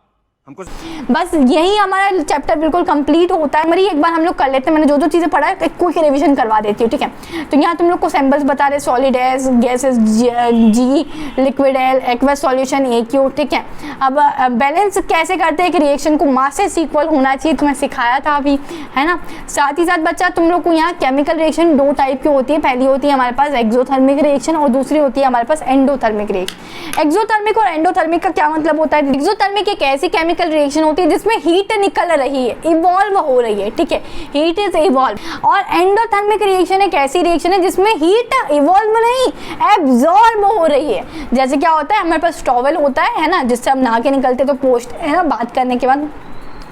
हमको बस यही हमारा चैप्टर बिल्कुल कंप्लीट होता है। मरी एक बार हम लोग कर लेते हैं, मैंने जो जो चीज़ें पढ़ा है एक क्विक रिवीजन करवा देती हूँ, ठीक है। तो यहाँ तुम लोग को सैम्पल्स बता रहे, solid S, gases G, liquid L, aqueous solution AQ, ठीक है। अब बैलेंस कैसे करते हैं कि रिएक्शन को मासेस इक्वल होना चाहिए, तुम्हें सिखाया था अभी, है ना। साथ ही साथ बच्चा तुम लोग को यहाँ केमिकल रिएक्शन 2 टाइप की होती है, पहली होती है हमारे पास एक्सोथर्मिक रिएक्शन और दूसरी होती है हमारे पास एंडोथर्मिक रिएक्शन। एक्सोथर्मिक और एंडोथर्मिक का क्या मतलब होता है, एक्सोथर्मिक एक ऐसी केमिकल रिएक्शन होती है जिसमें हीट निकल रही है, इवॉल्व हो रही है, ठीक है, हीट इज इवॉल्व। और एंडोथर्मिक रिएक्शन एक ऐसी रिएक्शन है जिसमें हीट इवॉल्व नहीं, एब्जॉर्ब हो रही है। जैसे क्या होता है हमारे पास टॉवेल होता है ना, जिससे हम नहा के निकलते तो पोस्ट, है ना, बात करने के बाद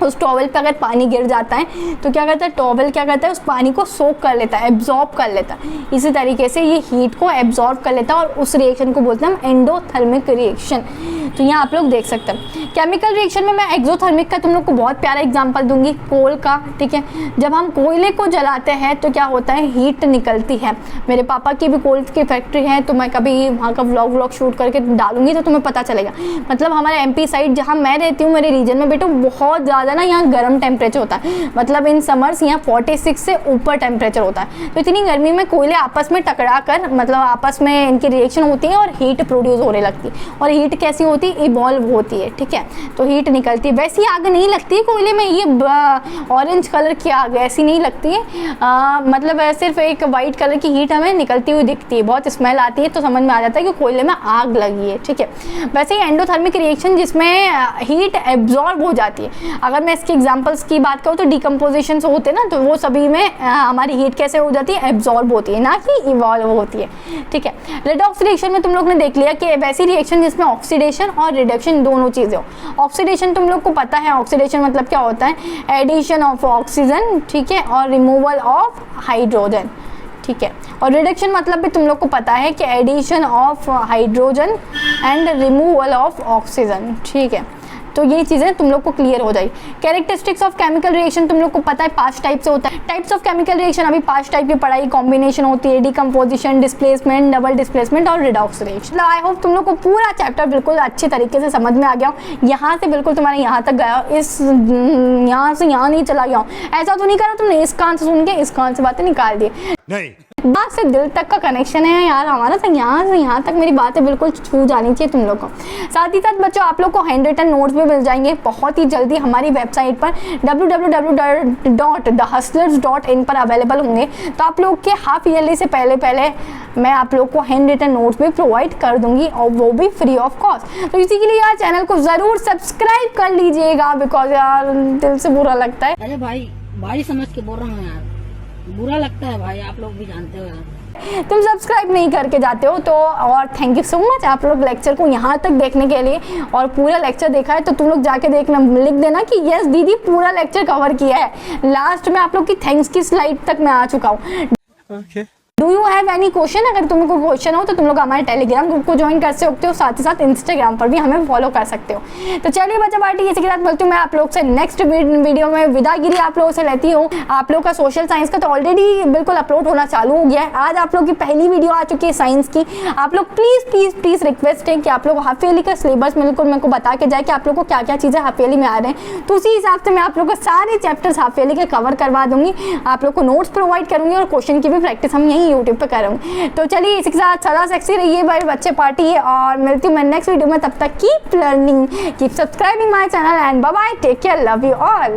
उस टॉवल पे अगर पानी गिर जाता है तो क्या करता है, टॉवल क्या करता है, उस पानी को सोक कर लेता है, एब्जॉर्ब कर लेता है। इसी तरीके से ये हीट को एब्जॉर्ब कर लेता है और उस रिएक्शन को बोलते हैं हम एंडोथर्मिक रिएक्शन। तो यहाँ आप लोग देख सकते हैं। केमिकल रिएक्शन में मैं एक्सोथर्मिक का तुम लोग को बहुत प्यारा एग्जाम्पल दूंगी, कोल का। ठीक है, जब हम कोयले को जलाते हैं तो क्या होता है, हीट निकलती है। मेरे पापा की भी कोल की फैक्ट्री है, तो मैं कभी वहाँ का व्लॉग शूट करके डालूंगी तो तुम्हें पता चलेगा। मतलब हमारे MP साइड जहाँ मैं रहती हूँ, मेरे रीजन में बेटो बहुत ज़्यादा ना यहाँ गर्म टेम्परेचर होता है। मतलब इन समर्स यहाँ 46 से ऊपर टेम्परेचर होता है। तो इतनी गर्मी में कोयले आपस में टकरा कर, मतलब आपस में इनकी रिएक्शन होती है और हीट प्रोड्यूस होने लगती है। और हीट कैसी होती है, इवॉल्व होती है। ठीक है, तो हीट निकलती है। वैसी आग नहीं लगती है कोयले में, ये ऑरेंज कलर की आग ऐसी नहीं लगती है। मतलब सिर्फ एक वाइट कलर की हीट हमें निकलती हुई दिखती है, बहुत स्मेल आती है, तो समझ में आ जाता है कि कोयले में आग लगी है। ठीक है, वैसे ही एंडोथर्मिक रिएक्शन जिसमें हीट एब्जॉर्ब हो जाती है। अगर मैं इसके एग्जांपल्स की बात करूँ तो डिकम्पोजिशन होते हैं ना, तो वो सभी में हमारी हीट कैसे हो जाती है, एब्जॉर्ब होती है, ना कि इवॉल्व होती है। ठीक है, रेडॉक्स रिएक्शन में तुम लोग ने देख लिया कि वैसी रिएक्शन जिसमें ऑक्सीडेशन और रिडक्शन दोनों चीज़ें हो। ऑक्सीडेशन तुम लोग को पता है, ऑक्सीडेशन मतलब क्या होता है, एडिशन ऑफ ऑक्सीजन, ठीक है, और रिमूवल ऑफ हाइड्रोजन। ठीक है, और रिडक्शन मतलब भी तुम लोग को पता है कि addition of hydrogen and removal of oxygen. ठीक है, तो ये चीज़ें तुम लोग को क्लियर हो जाए। कैरेक्टरिस्टिक्स ऑफ केमिकल रिएक्शन तुम लोग को पता है 5 टाइप से होता है। टाइप्स ऑफ केमिकल रिएक्शन अभी 5 टाइप की पढ़ाई, कॉम्बिनेशन होती है, डिकम्पोजिशन, डिस्प्लेसमेंट, डबल डिस्प्लेसमेंट और रिडॉक्स रिएक्शन। आई होप तुम लोग को पूरा चैप्टर बिल्कुल अच्छे तरीके से समझ में आ गया हो। यहाँ से बिल्कुल तुम्हारे यहाँ तक गया, इस यहाँ से यहाँ नहीं चला गया हूँ। ऐसा तो नहीं करा तुमने इस कान से सुन के इस कान से बातें निकाल दी। नहीं, बात से दिल तक का कनेक्शन है यार हमारा, तो यहाँ से यहाँ तक मेरी बातें बिल्कुल छू जानी चाहिए तुम लोग को। साथ ही साथ बच्चों आप लोग को हैंड रिटन नोट्स भी मिल जाएंगे बहुत ही जल्दी हमारी वेबसाइट पर www.thehustlers.in पर अवेलेबल होंगे। तो आप लोग के हाफ ईयरली से पहले मैं आप लोग को हैंड रिटन नोट्स भी प्रोवाइड कर दूंगी, और वो भी फ्री ऑफ कॉस्ट। तो इसी के लिए यार चैनल को ज़रूर सब्सक्राइब कर लीजिएगा, बिकॉज यार दिल से बुरा लगता है। अरे भाई समझ के बोल रहा हूँ यार, बुरा लगता है भाई, आप लोग भी जानते हो यार। तुम सब्सक्राइब नहीं करके जाते हो तो, और थैंक यू सो मच आप लोग लेक्चर को यहाँ तक देखने के लिए, और पूरा लेक्चर देखा है तो तुम लोग जाके देखना, लिख देना कि यस दीदी पूरा लेक्चर कवर किया है। लास्ट में आप लोग की थैंक्स की स्लाइड तक मैं आ चुका हूँ। Do you have any question? अगर तुम लोग को क्वेश्चन हो तो तुम लोग हमारे टेलीग्राम ग्रुप को ज्वाइन कर सकते हो, साथ ही साथ इंस्टाग्राम पर भी हमें फॉलो कर सकते हो। तो चलिए बच्चा पार्टी, इसी के साथ बोलती हूँ मैं आप लोग से नेक्स्ट वीडियो में विदागिरी आप लोगों से लेती हूँ। आप लोग का सोशल साइंस का तो ऑलरेडी बिल्कुल अपलोड होना चालू हो गया है। आज आप लोग की पहली वीडियो आ चुकी है साइंस की। आप लोग प्लीज़ रिक्वेस्ट है कि आप लोग हाफ ईयरली का सिलेबस बिल्कुल मेरे को बता के जाए कि आप लोग को क्या क्या चीज़ें हाफ ईयरली में आ रहे हैं, तो उसी हिसाब से मैं आप लोग को सारे चैप्टर्स हाफ ईयरली के कवर करवा दूंगी। आप लोग को नोट्स प्रोवाइड करूँगी और क्वेश्चन की भी प्रैक्टिस हम यहीं यूट्यूब पर करूँगी। तो चलिए इसी के साथ सदा सेक्सी रहिए भाई बच्चे पार्टी, और मिलती हूँ मैं नेक्स्ट वीडियो में। तब तक keep learning, keep subscribing my channel and bye bye, take care, love you all.